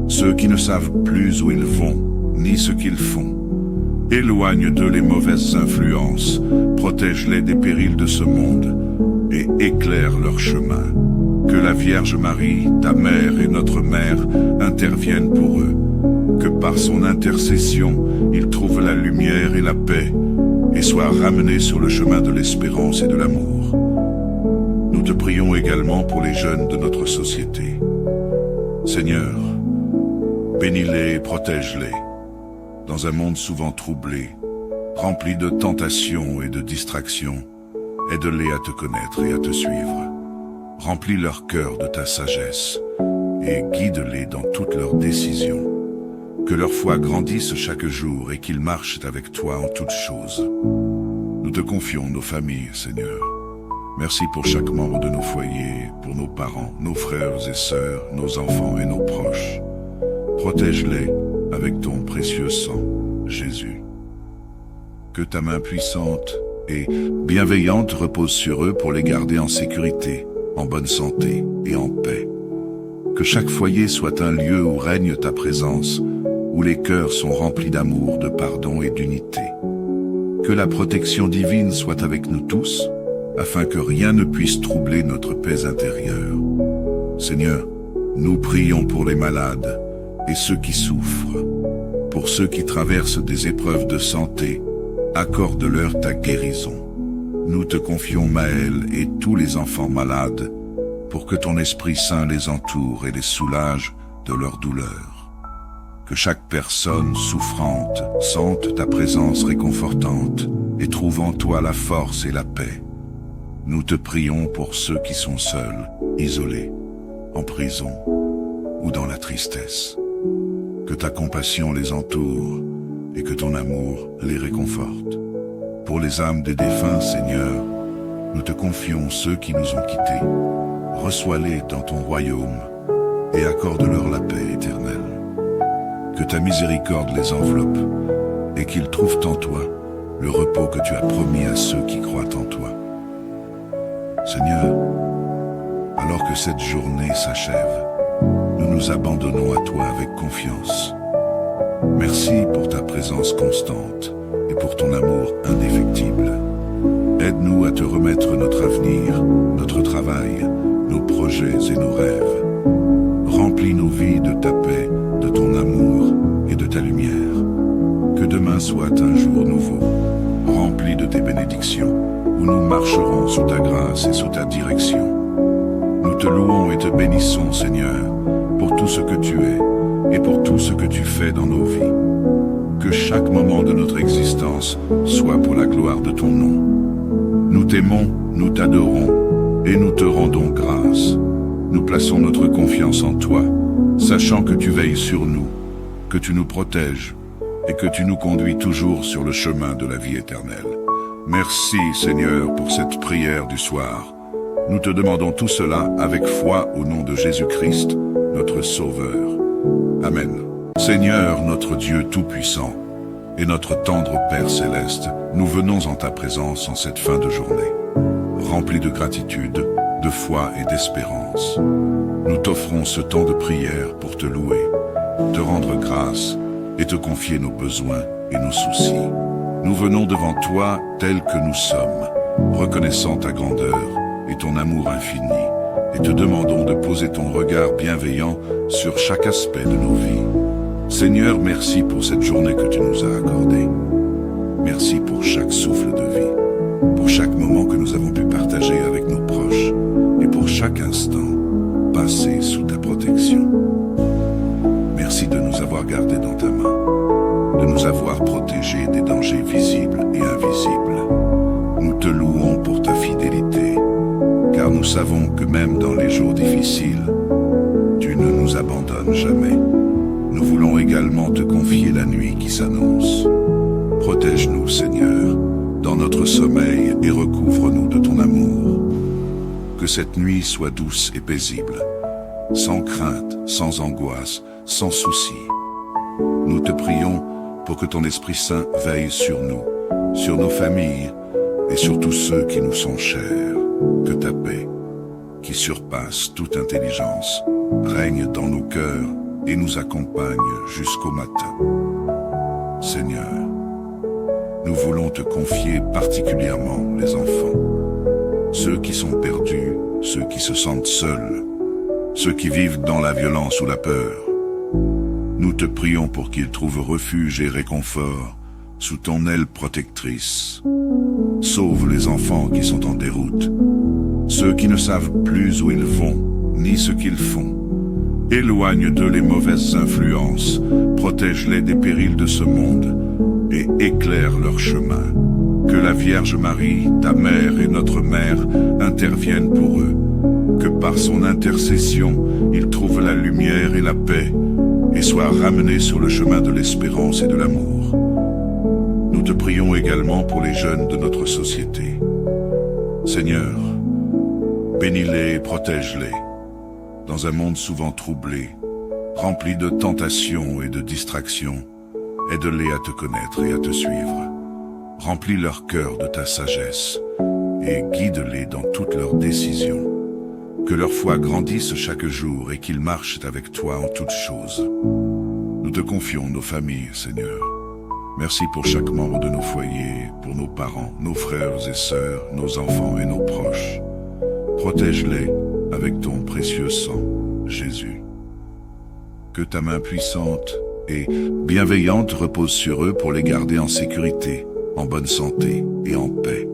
ceux qui ne savent plus où ils vont, ni ce qu'ils font. Éloigne d'eux les mauvaises influences, protège-les des périls de ce monde et éclaire leur chemin. Que la Vierge Marie, ta mère et notre mère, interviennent pour eux. Que par son intercession, ils trouvent la lumière et la paix et soient ramenés sur le chemin de l'espérance et de l'amour. Nous te prions également pour les jeunes de notre société. Seigneur, bénis-les et protège-les. Dans un monde souvent troublé, rempli de tentations et de distractions, aide-les à te connaître et à te suivre. Remplis leur cœur de ta sagesse et guide-les dans toutes leurs décisions. Que leur foi grandisse chaque jour et qu'ils marchent avec toi en toutes choses. Nous te confions nos familles, Seigneur. Merci pour chaque membre de nos foyers, pour nos parents, nos frères et sœurs, nos enfants et nos proches. Protège-les avec ton précieux sang, Jésus. Que ta main puissante et bienveillante repose sur eux pour les garder en sécurité, en bonne santé et en paix. Que chaque foyer soit un lieu où règne ta présence, où les cœurs sont remplis d'amour, de pardon et d'unité. Que la protection divine soit avec nous tous, afin que rien ne puisse troubler notre paix intérieure. Seigneur, nous prions pour les malades et ceux qui souffrent. Pour ceux qui traversent des épreuves de santé, accorde-leur ta guérison. Nous te confions Maël et tous les enfants malades, pour que ton Esprit Saint les entoure et les soulage de leur douleur. Que chaque personne souffrante sente ta présence réconfortante et trouve en toi la force et la paix. Nous te prions pour ceux qui sont seuls, isolés, en prison ou dans la tristesse. Que ta compassion les entoure et que ton amour les réconforte. Pour les âmes des défunts, Seigneur, nous te confions ceux qui nous ont quittés. Reçois-les dans ton royaume et accorde-leur la paix éternelle. Que ta miséricorde les enveloppe et qu'ils trouvent en toi le repos que tu as promis à ceux qui croient en toi. Seigneur, alors que cette journée s'achève, nous nous abandonnons à toi avec confiance. Merci pour ta présence constante et pour ton amour indéfectible. Aide-nous à te remettre notre avenir, notre travail, nos projets et nos rêves. Remplis nos vies de ta paix, de ton amour et de ta lumière. Que demain soit un jour nouveau, rempli de tes bénédictions, où nous marcherons sous ta grâce et sous ta direction. Nous te louons et te bénissons, Seigneur, pour tout ce que tu es et pour tout ce que tu fais dans nos vies. Que chaque moment de notre existence soit pour la gloire de ton nom. Nous t'aimons, nous t'adorons et nous te rendons grâce. Nous plaçons notre confiance en toi, sachant que tu veilles sur nous, que tu nous protèges et que tu nous conduis toujours sur le chemin de la vie éternelle. Merci, Seigneur, pour cette prière du soir. Nous te demandons tout cela avec foi au nom de Jésus-Christ, notre Sauveur. Amen. Seigneur, notre Dieu Tout-Puissant, et notre tendre Père Céleste, nous venons en ta présence en cette fin de journée, remplis de gratitude, de foi et d'espérance. Nous t'offrons ce temps de prière pour te louer, te rendre grâce et te confier nos besoins et nos soucis. Nous venons devant toi tels que nous sommes, reconnaissant ta grandeur et ton amour infini, et te demandons de poser ton regard bienveillant sur chaque aspect de nos vies. Seigneur, merci pour cette journée que tu nous as accordée. Merci pour chaque souffle de vie, pour chaque moment que nous avons pu partager avec nos proches, et pour chaque instant passé sous ta protection. Merci de nous avoir gardés dans ta main, de nous avoir protégés des dangers visibles et invisibles. Nous te louons pour ta fidélité, car nous savons que même dans les jours difficiles, tu ne nous abandonnes jamais. Nous voulons également te confier la nuit qui s'annonce. Protège-nous, Seigneur, dans notre sommeil et recouvre-nous de ton amour. Que cette nuit soit douce et paisible, sans crainte, sans angoisse, sans souci. Nous te prions pour que ton Esprit Saint veille sur nous, sur nos familles et sur tous ceux qui nous sont chers. Que ta paix, qui surpasse toute intelligence, règne dans nos cœurs et nous accompagne jusqu'au matin. Seigneur, nous voulons te confier particulièrement les enfants, ceux qui sont perdus, ceux qui se sentent seuls, ceux qui vivent dans la violence ou la peur. Nous te prions pour qu'ils trouvent refuge et réconfort sous ton aile protectrice. Sauve les enfants qui sont en déroute, ceux qui ne savent plus où ils vont, ni ce qu'ils font. Éloigne d'eux les mauvaises influences, protège-les des périls de ce monde et éclaire leur chemin. Que la Vierge Marie, ta mère et notre mère, interviennent pour eux. Que par son intercession, ils trouvent la lumière et la paix, et soient ramenés sur le chemin de l'espérance et de l'amour. Nous te prions également pour les jeunes de notre société. Seigneur, bénis-les et protège-les. Dans un monde souvent troublé, rempli de tentations et de distractions, aide-les à te connaître et à te suivre. Remplis leur cœur de ta sagesse et guide-les dans toutes leurs décisions. Que leur foi grandisse chaque jour et qu'ils marchent avec toi en toutes choses. Nous te confions nos familles, Seigneur. Merci pour chaque membre de nos foyers, pour nos parents, nos frères et sœurs, nos enfants et nos proches. Protège-les avec ton précieux sang, Jésus. Que ta main puissante et bienveillante repose sur eux pour les garder en sécurité, en bonne santé et en paix.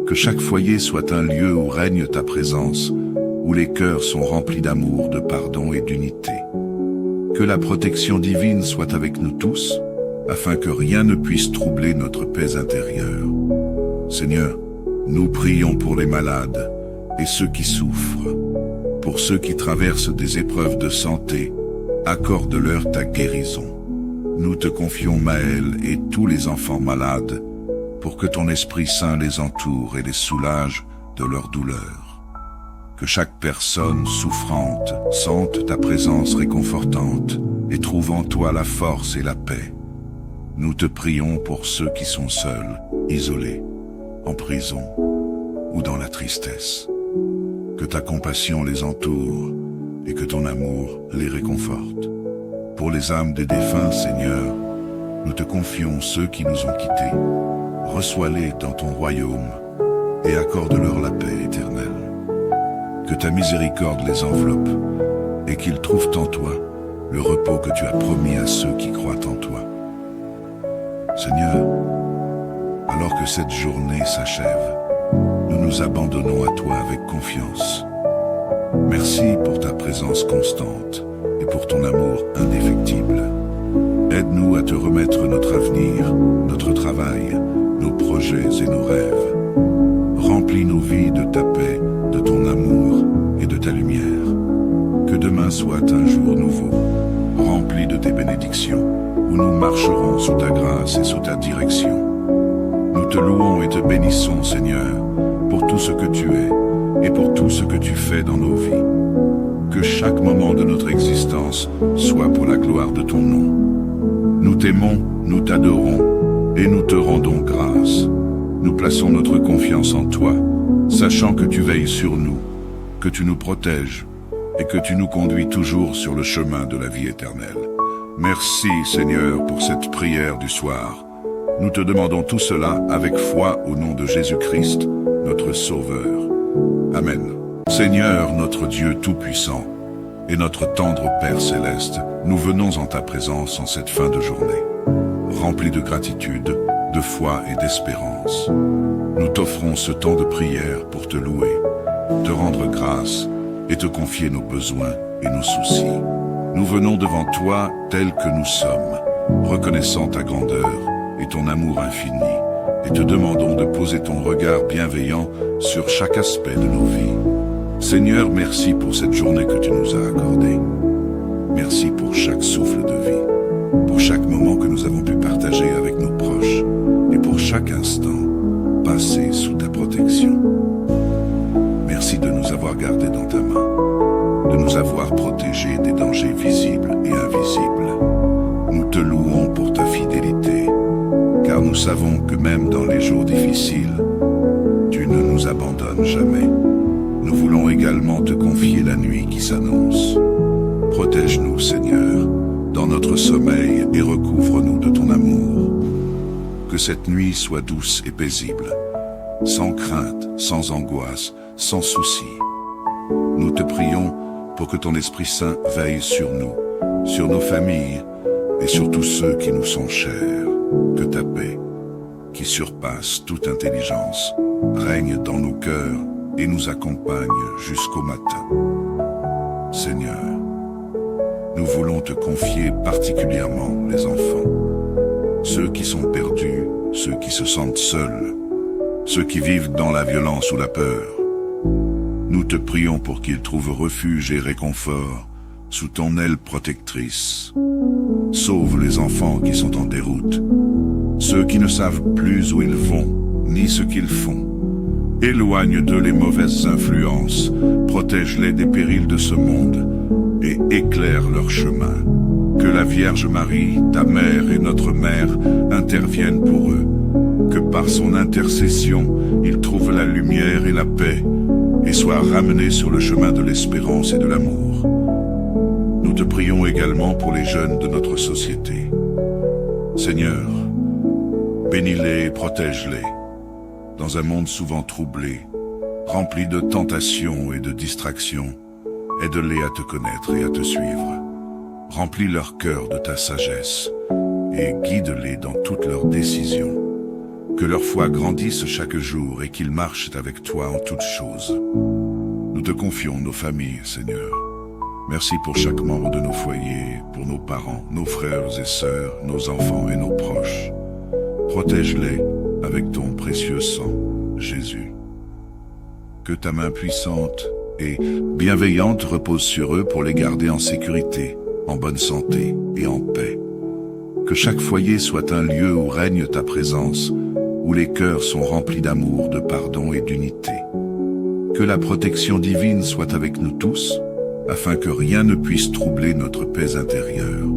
Que chaque foyer soit un lieu où règne ta présence, où les cœurs sont remplis d'amour, de pardon et d'unité. Que la protection divine soit avec nous tous, afin que rien ne puisse troubler notre paix intérieure. Seigneur, nous prions pour les malades et ceux qui souffrent. Pour ceux qui traversent des épreuves de santé, accorde-leur ta guérison. Nous te confions Maël et tous les enfants malades, pour que ton Esprit Saint les entoure et les soulage de leur douleur. Que chaque personne souffrante sente ta présence réconfortante et trouve en toi la force et la paix. Nous te prions pour ceux qui sont seuls, isolés, en prison ou dans la tristesse. Que ta compassion les entoure et que ton amour les réconforte. Pour les âmes des défunts, Seigneur, nous te confions ceux qui nous ont quittés. Reçois-les dans ton royaume et accorde-leur la paix éternelle. Que ta miséricorde les enveloppe et qu'ils trouvent en toi le repos que tu as promis à ceux qui croient en toi. Seigneur, alors que cette journée s'achève, nous nous abandonnons à toi avec confiance. Merci pour ta présence constante et pour ton amour indéfectible. Aide-nous à te remettre notre avenir, notre travail, nos projets et nos rêves. Remplis nos vies de ta paix, de ton amour et de ta lumière. Que demain soit un jour nouveau, rempli de tes bénédictions, où nous marcherons sous ta grâce et sous ta direction. Nous te louons et te bénissons, Seigneur, pour tout ce que tu es et pour tout ce que tu fais dans nos vies. Que chaque moment de notre existence soit pour la gloire de ton nom. Nous t'aimons, nous t'adorons et nous te rendons grâce. Nous plaçons notre confiance en toi, sachant que tu veilles sur nous, que tu nous protèges et que tu nous conduis toujours sur le chemin de la vie éternelle. Merci, Seigneur, pour cette prière du soir. Nous te demandons tout cela avec foi au nom de Jésus-Christ, notre Sauveur. Amen. Seigneur, notre Dieu Tout-Puissant, et notre tendre Père Céleste, nous venons en ta présence en cette fin de journée, remplis de gratitude, de foi et d'espérance. Nous t'offrons ce temps de prière pour te louer, te rendre grâce et te confier nos besoins et nos soucis. Nous venons devant toi tels que nous sommes, reconnaissant ta grandeur et ton amour infini, et te demandons de poser ton regard bienveillant sur chaque aspect de nos vies. Seigneur, merci pour cette journée que tu nous as accordée. Merci pour chaque souffle de vie, pour chaque moment que nous avons pu partager avec nos proches, et pour chaque instant passé sous ta protection. Merci de nous avoir gardés dans ta main, de nous avoir protégés des dangers visibles et invisibles. Nous te louons pour ta fidélité, car nous savons que même dans les jours difficiles, tu ne nous abandonnes jamais. Nous voulons également te confier la nuit qui s'annonce. Protège-nous, Seigneur, dans notre sommeil et recouvre-nous de ton amour. Que cette nuit soit douce et paisible, sans crainte, sans angoisse, sans souci. Nous te prions pour que ton Esprit Saint veille sur nous, sur nos familles et sur tous ceux qui nous sont chers. Que ta paix, qui surpasse toute intelligence, règne dans nos cœurs et nous accompagne jusqu'au matin. Seigneur, nous voulons te confier particulièrement les enfants, ceux qui sont perdus, ceux qui se sentent seuls, ceux qui vivent dans la violence ou la peur. Nous te prions pour qu'ils trouvent refuge et réconfort sous ton aile protectrice. Sauve les enfants qui sont en déroute, ceux qui ne savent plus où ils vont, ni ce qu'ils font. Éloigne d'eux les mauvaises influences, protège-les des périls de ce monde et éclaire leur chemin. Que la Vierge Marie, ta mère et notre mère, interviennent pour eux. Que par son intercession, ils trouvent la lumière et la paix et soient ramenés sur le chemin de l'espérance et de l'amour. Nous te prions également pour les jeunes de notre société. Seigneur, bénis-les et protège-les. Dans un monde souvent troublé, rempli de tentations et de distractions, aide-les à te connaître et à te suivre. Remplis leur cœur de ta sagesse et guide-les dans toutes leurs décisions. Que leur foi grandisse chaque jour et qu'ils marchent avec toi en toutes choses. Nous te confions nos familles, Seigneur. Merci pour chaque membre de nos foyers, pour nos parents, nos frères et sœurs, nos enfants et nos proches. Protège-les avec ton précieux sang, Jésus. Que ta main puissante et bienveillante repose sur eux pour les garder en sécurité, en bonne santé et en paix. Que chaque foyer soit un lieu où règne ta présence, où les cœurs sont remplis d'amour, de pardon et d'unité. Que la protection divine soit avec nous tous, afin que rien ne puisse troubler notre paix intérieure.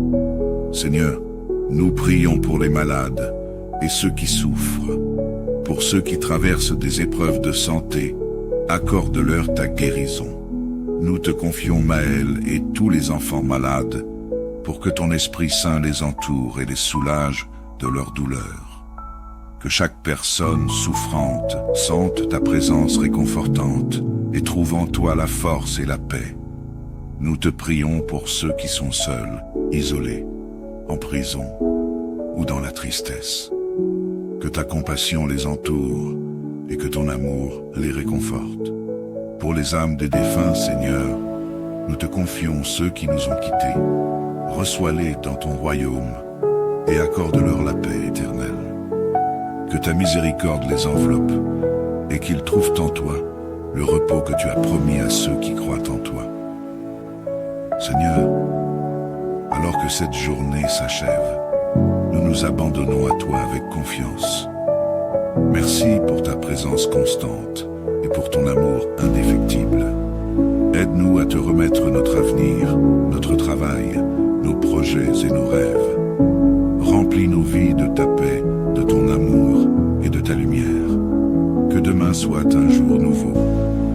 Seigneur, nous prions pour les malades et ceux qui souffrent. Pour ceux qui traversent des épreuves de santé, accorde-leur ta guérison. Nous te confions Maël et tous les enfants malades, pour que ton Esprit Saint les entoure et les soulage de leur douleur. Que chaque personne souffrante sente ta présence réconfortante et trouve en toi la force et la paix. Nous te prions pour ceux qui sont seuls, isolés, en prison ou dans la tristesse. Que ta compassion les entoure et que ton amour les réconforte. Pour les âmes des défunts, Seigneur, nous te confions ceux qui nous ont quittés. Reçois-les dans ton royaume et accorde-leur la paix éternelle. Que ta miséricorde les enveloppe et qu'ils trouvent en toi le repos que tu as promis à ceux qui croient en toi. Seigneur, alors que cette journée s'achève, nous nous abandonnons à toi avec confiance. Merci pour ta présence constante et pour ton amour indéfectible. Aide-nous à te remettre notre avenir, notre travail, nos projets et nos rêves. Remplis nos vies de ta paix, de ton amour et de ta lumière. Que demain soit un jour nouveau,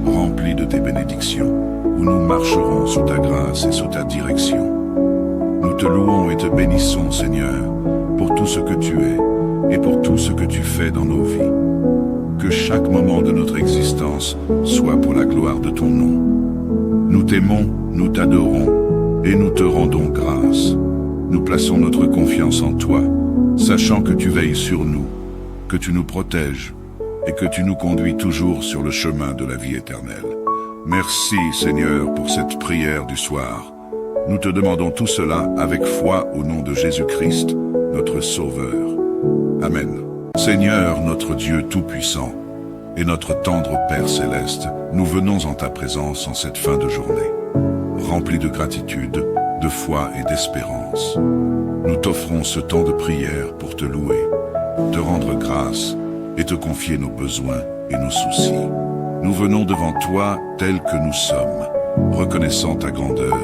rempli de tes bénédictions, où nous marcherons sous ta grâce et sous ta direction. Nous te louons et te bénissons, Seigneur, pour tout ce que tu es et pour tout ce que tu fais dans nos vies. Que chaque moment de notre existence soit pour la gloire de ton nom. Nous t'aimons, nous t'adorons et nous te rendons grâce. Nous plaçons notre confiance en toi, sachant que tu veilles sur nous, que tu nous protèges et que tu nous conduis toujours sur le chemin de la vie éternelle. Merci, Seigneur, pour cette prière du soir. Nous te demandons tout cela avec foi au nom de Jésus-Christ, notre Sauveur. Amen. Seigneur, notre Dieu Tout-Puissant, et notre tendre Père Céleste, nous venons en ta présence en cette fin de journée, remplis de gratitude, de foi et d'espérance. Nous t'offrons ce temps de prière pour te louer, te rendre grâce et te confier nos besoins et nos soucis. Nous venons devant toi tels que nous sommes, reconnaissant ta grandeur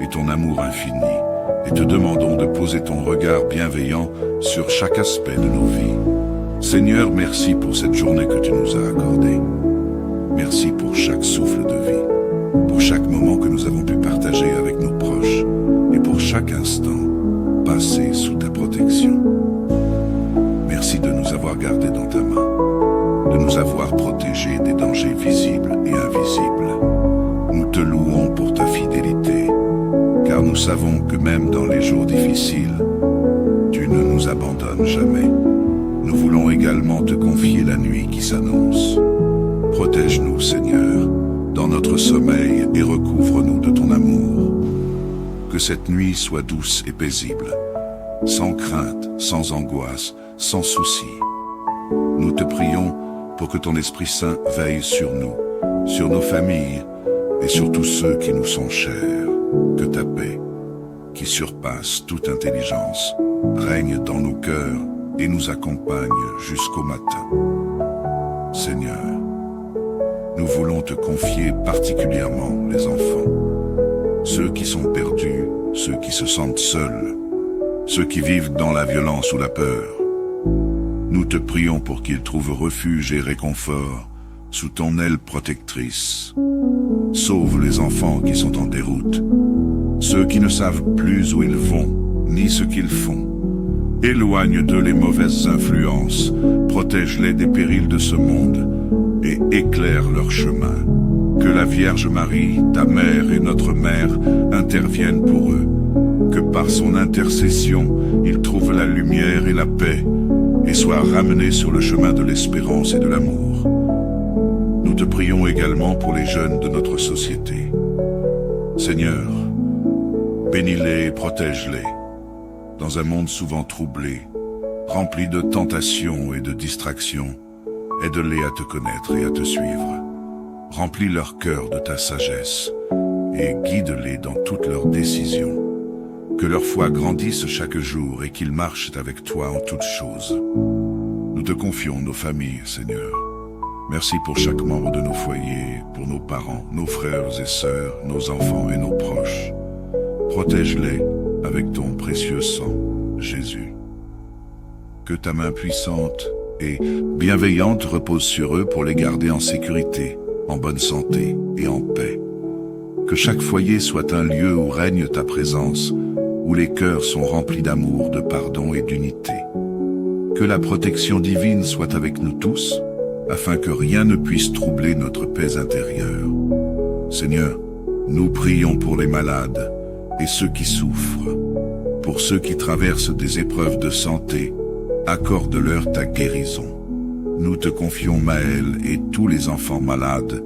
et ton amour infini, et te demandons de poser ton regard bienveillant sur chaque aspect de nos vies. Seigneur, merci pour cette journée que tu nous as accordée. Merci pour chaque souffle de vie, pour chaque moment que nous avons pu partager avec nos proches, et pour chaque instant passé sous ta protection. Merci de nous avoir gardés dans ta main, de nous avoir protégés des dangers visibles et invisibles. Nous te louons pour ta fidélité, car nous savons que même dans les jours difficiles, tu ne nous abandonnes jamais. Nous voulons également te confier la nuit qui s'annonce. Protège-nous, Seigneur, dans notre sommeil et recouvre-nous de ton amour. Que cette nuit soit douce et paisible, sans crainte, sans angoisse, sans souci. Nous te prions pour que ton Esprit Saint veille sur nous, sur nos familles et sur tous ceux qui nous sont chers. Que ta paix, qui surpasse toute intelligence, règne dans nos cœurs et nous accompagne jusqu'au matin. Seigneur, nous voulons te confier particulièrement les enfants, ceux qui sont perdus, ceux qui se sentent seuls, ceux qui vivent dans la violence ou la peur. Nous te prions pour qu'ils trouvent refuge et réconfort sous ton aile protectrice. Sauve les enfants qui sont en déroute, ceux qui ne savent plus où ils vont, ni ce qu'ils font. Éloigne d'eux les mauvaises influences, protège-les des périls de ce monde et éclaire leur chemin. Que la Vierge Marie, ta mère et notre mère, interviennent pour eux. Que par son intercession, ils trouvent la lumière et la paix et soient ramenés sur le chemin de l'espérance et de l'amour. Nous te prions également pour les jeunes de notre société. Seigneur, bénis-les et protège-les. Dans un monde souvent troublé, rempli de tentations et de distractions, aide-les à te connaître et à te suivre. Remplis leur cœur de ta sagesse et guide-les dans toutes leurs décisions. Que leur foi grandisse chaque jour et qu'ils marchent avec toi en toutes choses. Nous te confions nos familles, Seigneur. Merci pour chaque membre de nos foyers, pour nos parents, nos frères et sœurs, nos enfants et nos proches. Protège-les avec ton précieux sang, Jésus. Que ta main puissante et bienveillante repose sur eux pour les garder en sécurité, en bonne santé et en paix. Que chaque foyer soit un lieu où règne ta présence, où les cœurs sont remplis d'amour, de pardon et d'unité. Que la protection divine soit avec nous tous, afin que rien ne puisse troubler notre paix intérieure. Seigneur, nous prions pour les malades et ceux qui souffrent. Pour ceux qui traversent des épreuves de santé, accorde-leur ta guérison. Nous te confions Maël et tous les enfants malades,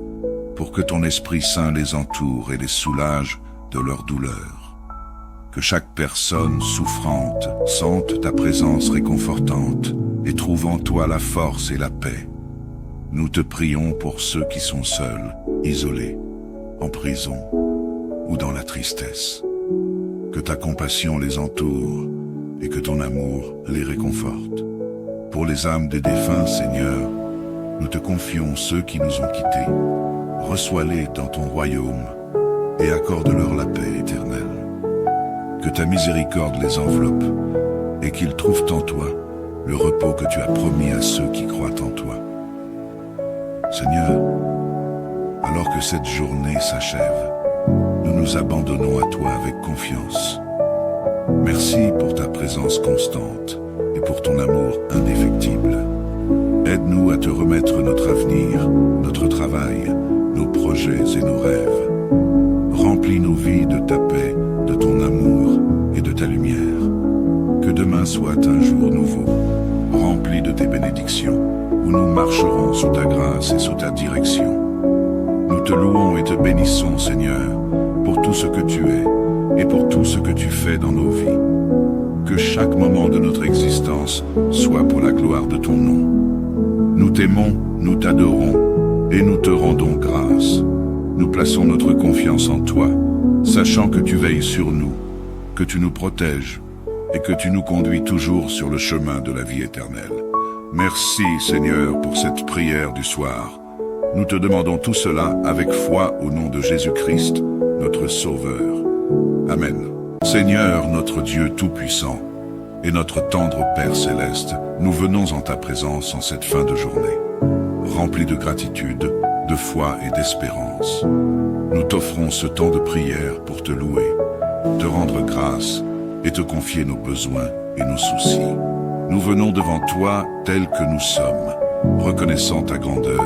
pour que ton Esprit Saint les entoure et les soulage de leur douleur. Que chaque personne souffrante sente ta présence réconfortante et trouve en toi la force et la paix. Nous te prions pour ceux qui sont seuls, isolés, en prison ou dans la tristesse. Que ta compassion les entoure et que ton amour les réconforte. Pour les âmes des défunts, Seigneur, nous te confions ceux qui nous ont quittés. Reçois-les dans ton royaume et accorde-leur la paix éternelle. Que ta miséricorde les enveloppe et qu'ils trouvent en toi le repos que tu as promis à ceux qui croient en toi. Seigneur, alors que cette journée s'achève, nous nous abandonnons à toi avec confiance. Merci pour ta présence constante et pour ton amour indéfectible. Aide-nous à te remettre notre avenir, notre travail, nos projets et nos rêves. Remplis nos vies de ta paix, de ton amour et de ta lumière. Que demain soit un jour nouveau, rempli de tes bénédictions, où nous marcherons sous ta grâce et sous ta direction. Nous te louons et te bénissons, Seigneur, pour tout ce que tu es et pour tout ce que tu fais dans nos vies. Que chaque moment de notre existence soit pour la gloire de ton nom. Nous t'aimons, nous t'adorons et nous te rendons grâce. Nous plaçons notre confiance en toi, sachant que tu veilles sur nous, que tu nous protèges et que tu nous conduis toujours sur le chemin de la vie éternelle. Merci, Seigneur, pour cette prière du soir. Nous te demandons tout cela avec foi au nom de Jésus-Christ, notre Sauveur. Amen. Seigneur, notre Dieu Tout-Puissant, et notre tendre Père Céleste, nous venons en ta présence en cette fin de journée, remplis de gratitude, de foi et d'espérance. Nous t'offrons ce temps de prière pour te louer, te rendre grâce et te confier nos besoins et nos soucis. Nous venons devant toi tels que nous sommes, reconnaissant ta grandeur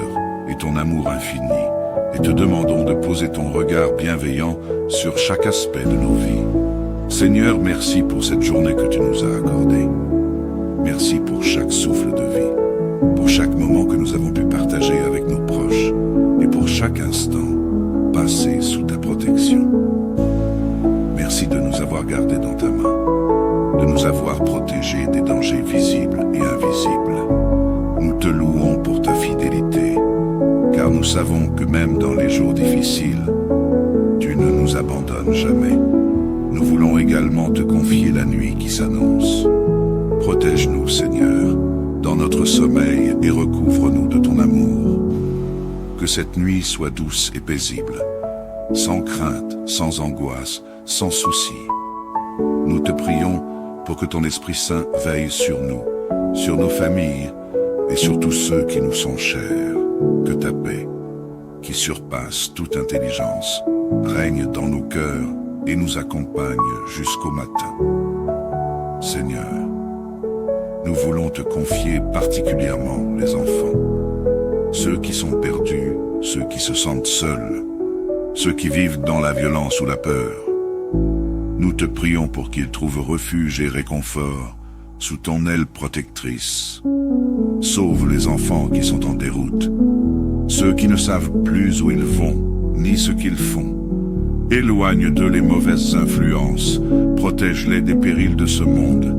et ton amour infini, et te demandons de poser ton regard bienveillant sur chaque aspect de nos vies. Seigneur, merci pour cette journée que tu nous as accordée. Merci pour chaque souffle de vie, pour chaque moment que nous avons pu partager avec nos proches, et pour chaque instant passé sous ta protection. Merci de nous avoir gardés dans ta main, de nous avoir protégés des dangers visibles et invisibles. Nous te louons pour ta fidélité, car nous savons que même dans les jours difficiles, tu ne nous abandonnes abandonne jamais. Nous voulons également te confier la nuit qui s'annonce. Protège-nous, Seigneur, dans notre sommeil et recouvre-nous de ton amour. Que cette nuit soit douce et paisible, sans crainte, sans angoisse, sans souci. Nous te prions pour que ton Esprit Saint veille sur nous, sur nos familles et sur tous ceux qui nous sont chers. Que ta paix, qui surpasse toute intelligence, règne dans nos cœurs et nous accompagne jusqu'au matin. Seigneur, nous voulons te confier particulièrement les enfants, ceux qui sont perdus, ceux qui se sentent seuls, ceux qui vivent dans la violence ou la peur. Nous te prions pour qu'ils trouvent refuge et réconfort sous ton aile protectrice. Sauve les enfants qui sont en déroute, ceux qui ne savent plus où ils vont, ni ce qu'ils font. Éloigne d'eux les mauvaises influences, protège-les des périls de ce monde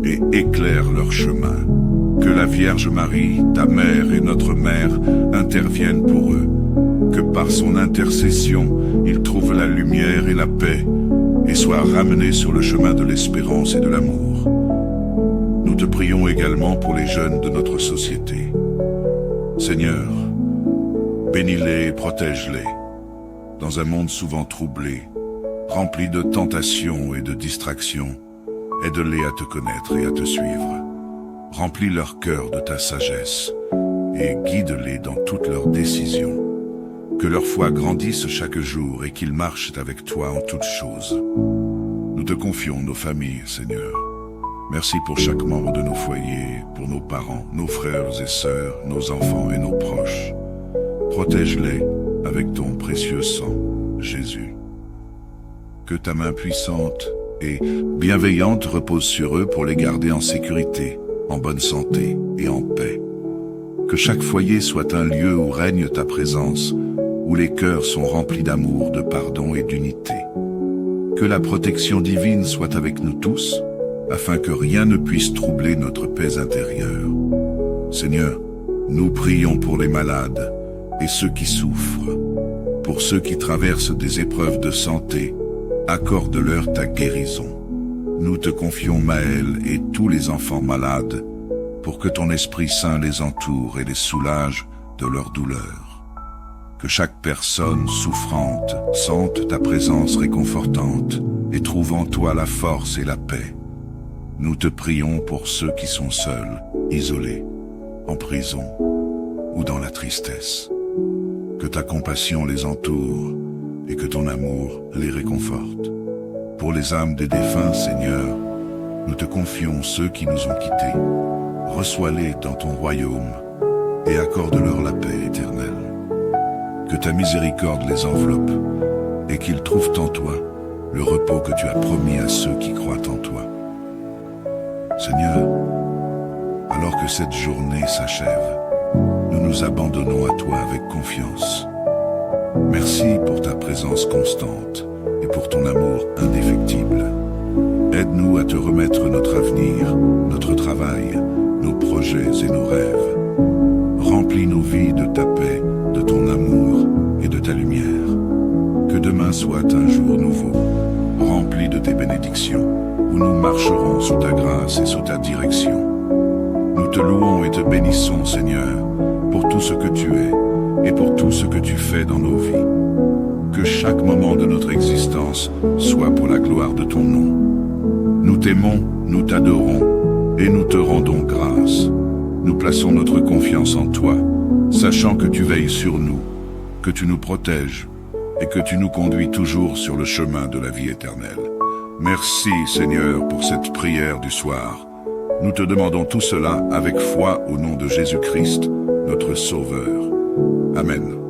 et éclaire leur chemin. Que la Vierge Marie, ta mère et notre mère, interviennent pour eux. Que par son intercession, ils trouvent la lumière et la paix et soient ramenés sur le chemin de l'espérance et de l'amour. Nous te prions également pour les jeunes de notre société. Seigneur, bénis-les et protège-les. Dans un monde souvent troublé, rempli de tentations et de distractions, aide-les à te connaître et à te suivre. Remplis leur cœur de ta sagesse et guide-les dans toutes leurs décisions. Que leur foi grandisse chaque jour et qu'ils marchent avec toi en toutes choses. Nous te confions nos familles, Seigneur. Merci pour chaque membre de nos foyers, pour nos parents, nos frères et sœurs, nos enfants et nos proches. Protège-les avec ton précieux sang, Jésus. Que ta main puissante et bienveillante repose sur eux pour les garder en sécurité, en bonne santé et en paix. Que chaque foyer soit un lieu où règne ta présence, où les cœurs sont remplis d'amour, de pardon et d'unité. Que la protection divine soit avec nous tous, afin que rien ne puisse troubler notre paix intérieure. Seigneur, nous prions pour les malades et ceux qui souffrent. Pour ceux qui traversent des épreuves de santé, accorde-leur ta guérison. Nous te confions Maël et tous les enfants malades, pour que ton Esprit Saint les entoure et les soulage de leur douleur. Que chaque personne souffrante sente ta présence réconfortante et trouve en toi la force et la paix. Nous te prions pour ceux qui sont seuls, isolés, en prison ou dans la tristesse. Que ta compassion les entoure et que ton amour les réconforte. Pour les âmes des défunts, Seigneur, nous te confions ceux qui nous ont quittés. Reçois-les dans ton royaume et accorde-leur la paix éternelle. Que ta miséricorde les enveloppe et qu'ils trouvent en toi le repos que tu as promis à ceux qui croient en toi. Seigneur, alors que cette journée s'achève, nous nous abandonnons à toi avec confiance. Merci pour ta présence constante et pour ton amour indéfectible. Aide-nous à te remettre notre avenir, notre travail, nos projets et nos rêves. Remplis nos vies de ta paix, de ton amour et de ta lumière. Que demain soit un jour nouveau, rempli de tes bénédictions, où nous marcherons sous ta grâce et sous ta direction. Nous te louons et te bénissons, Seigneur, pour tout ce que tu es et pour tout ce que tu fais dans nos vies. Que chaque moment de notre existence soit pour la gloire de ton nom. Nous t'aimons, nous t'adorons et nous te rendons grâce. Nous plaçons notre confiance en toi, sachant que tu veilles sur nous, que tu nous protèges et que tu nous conduis toujours sur le chemin de la vie éternelle. Merci, Seigneur, pour cette prière du soir. Nous te demandons tout cela avec foi au nom de Jésus-Christ, notre Sauveur. Amen.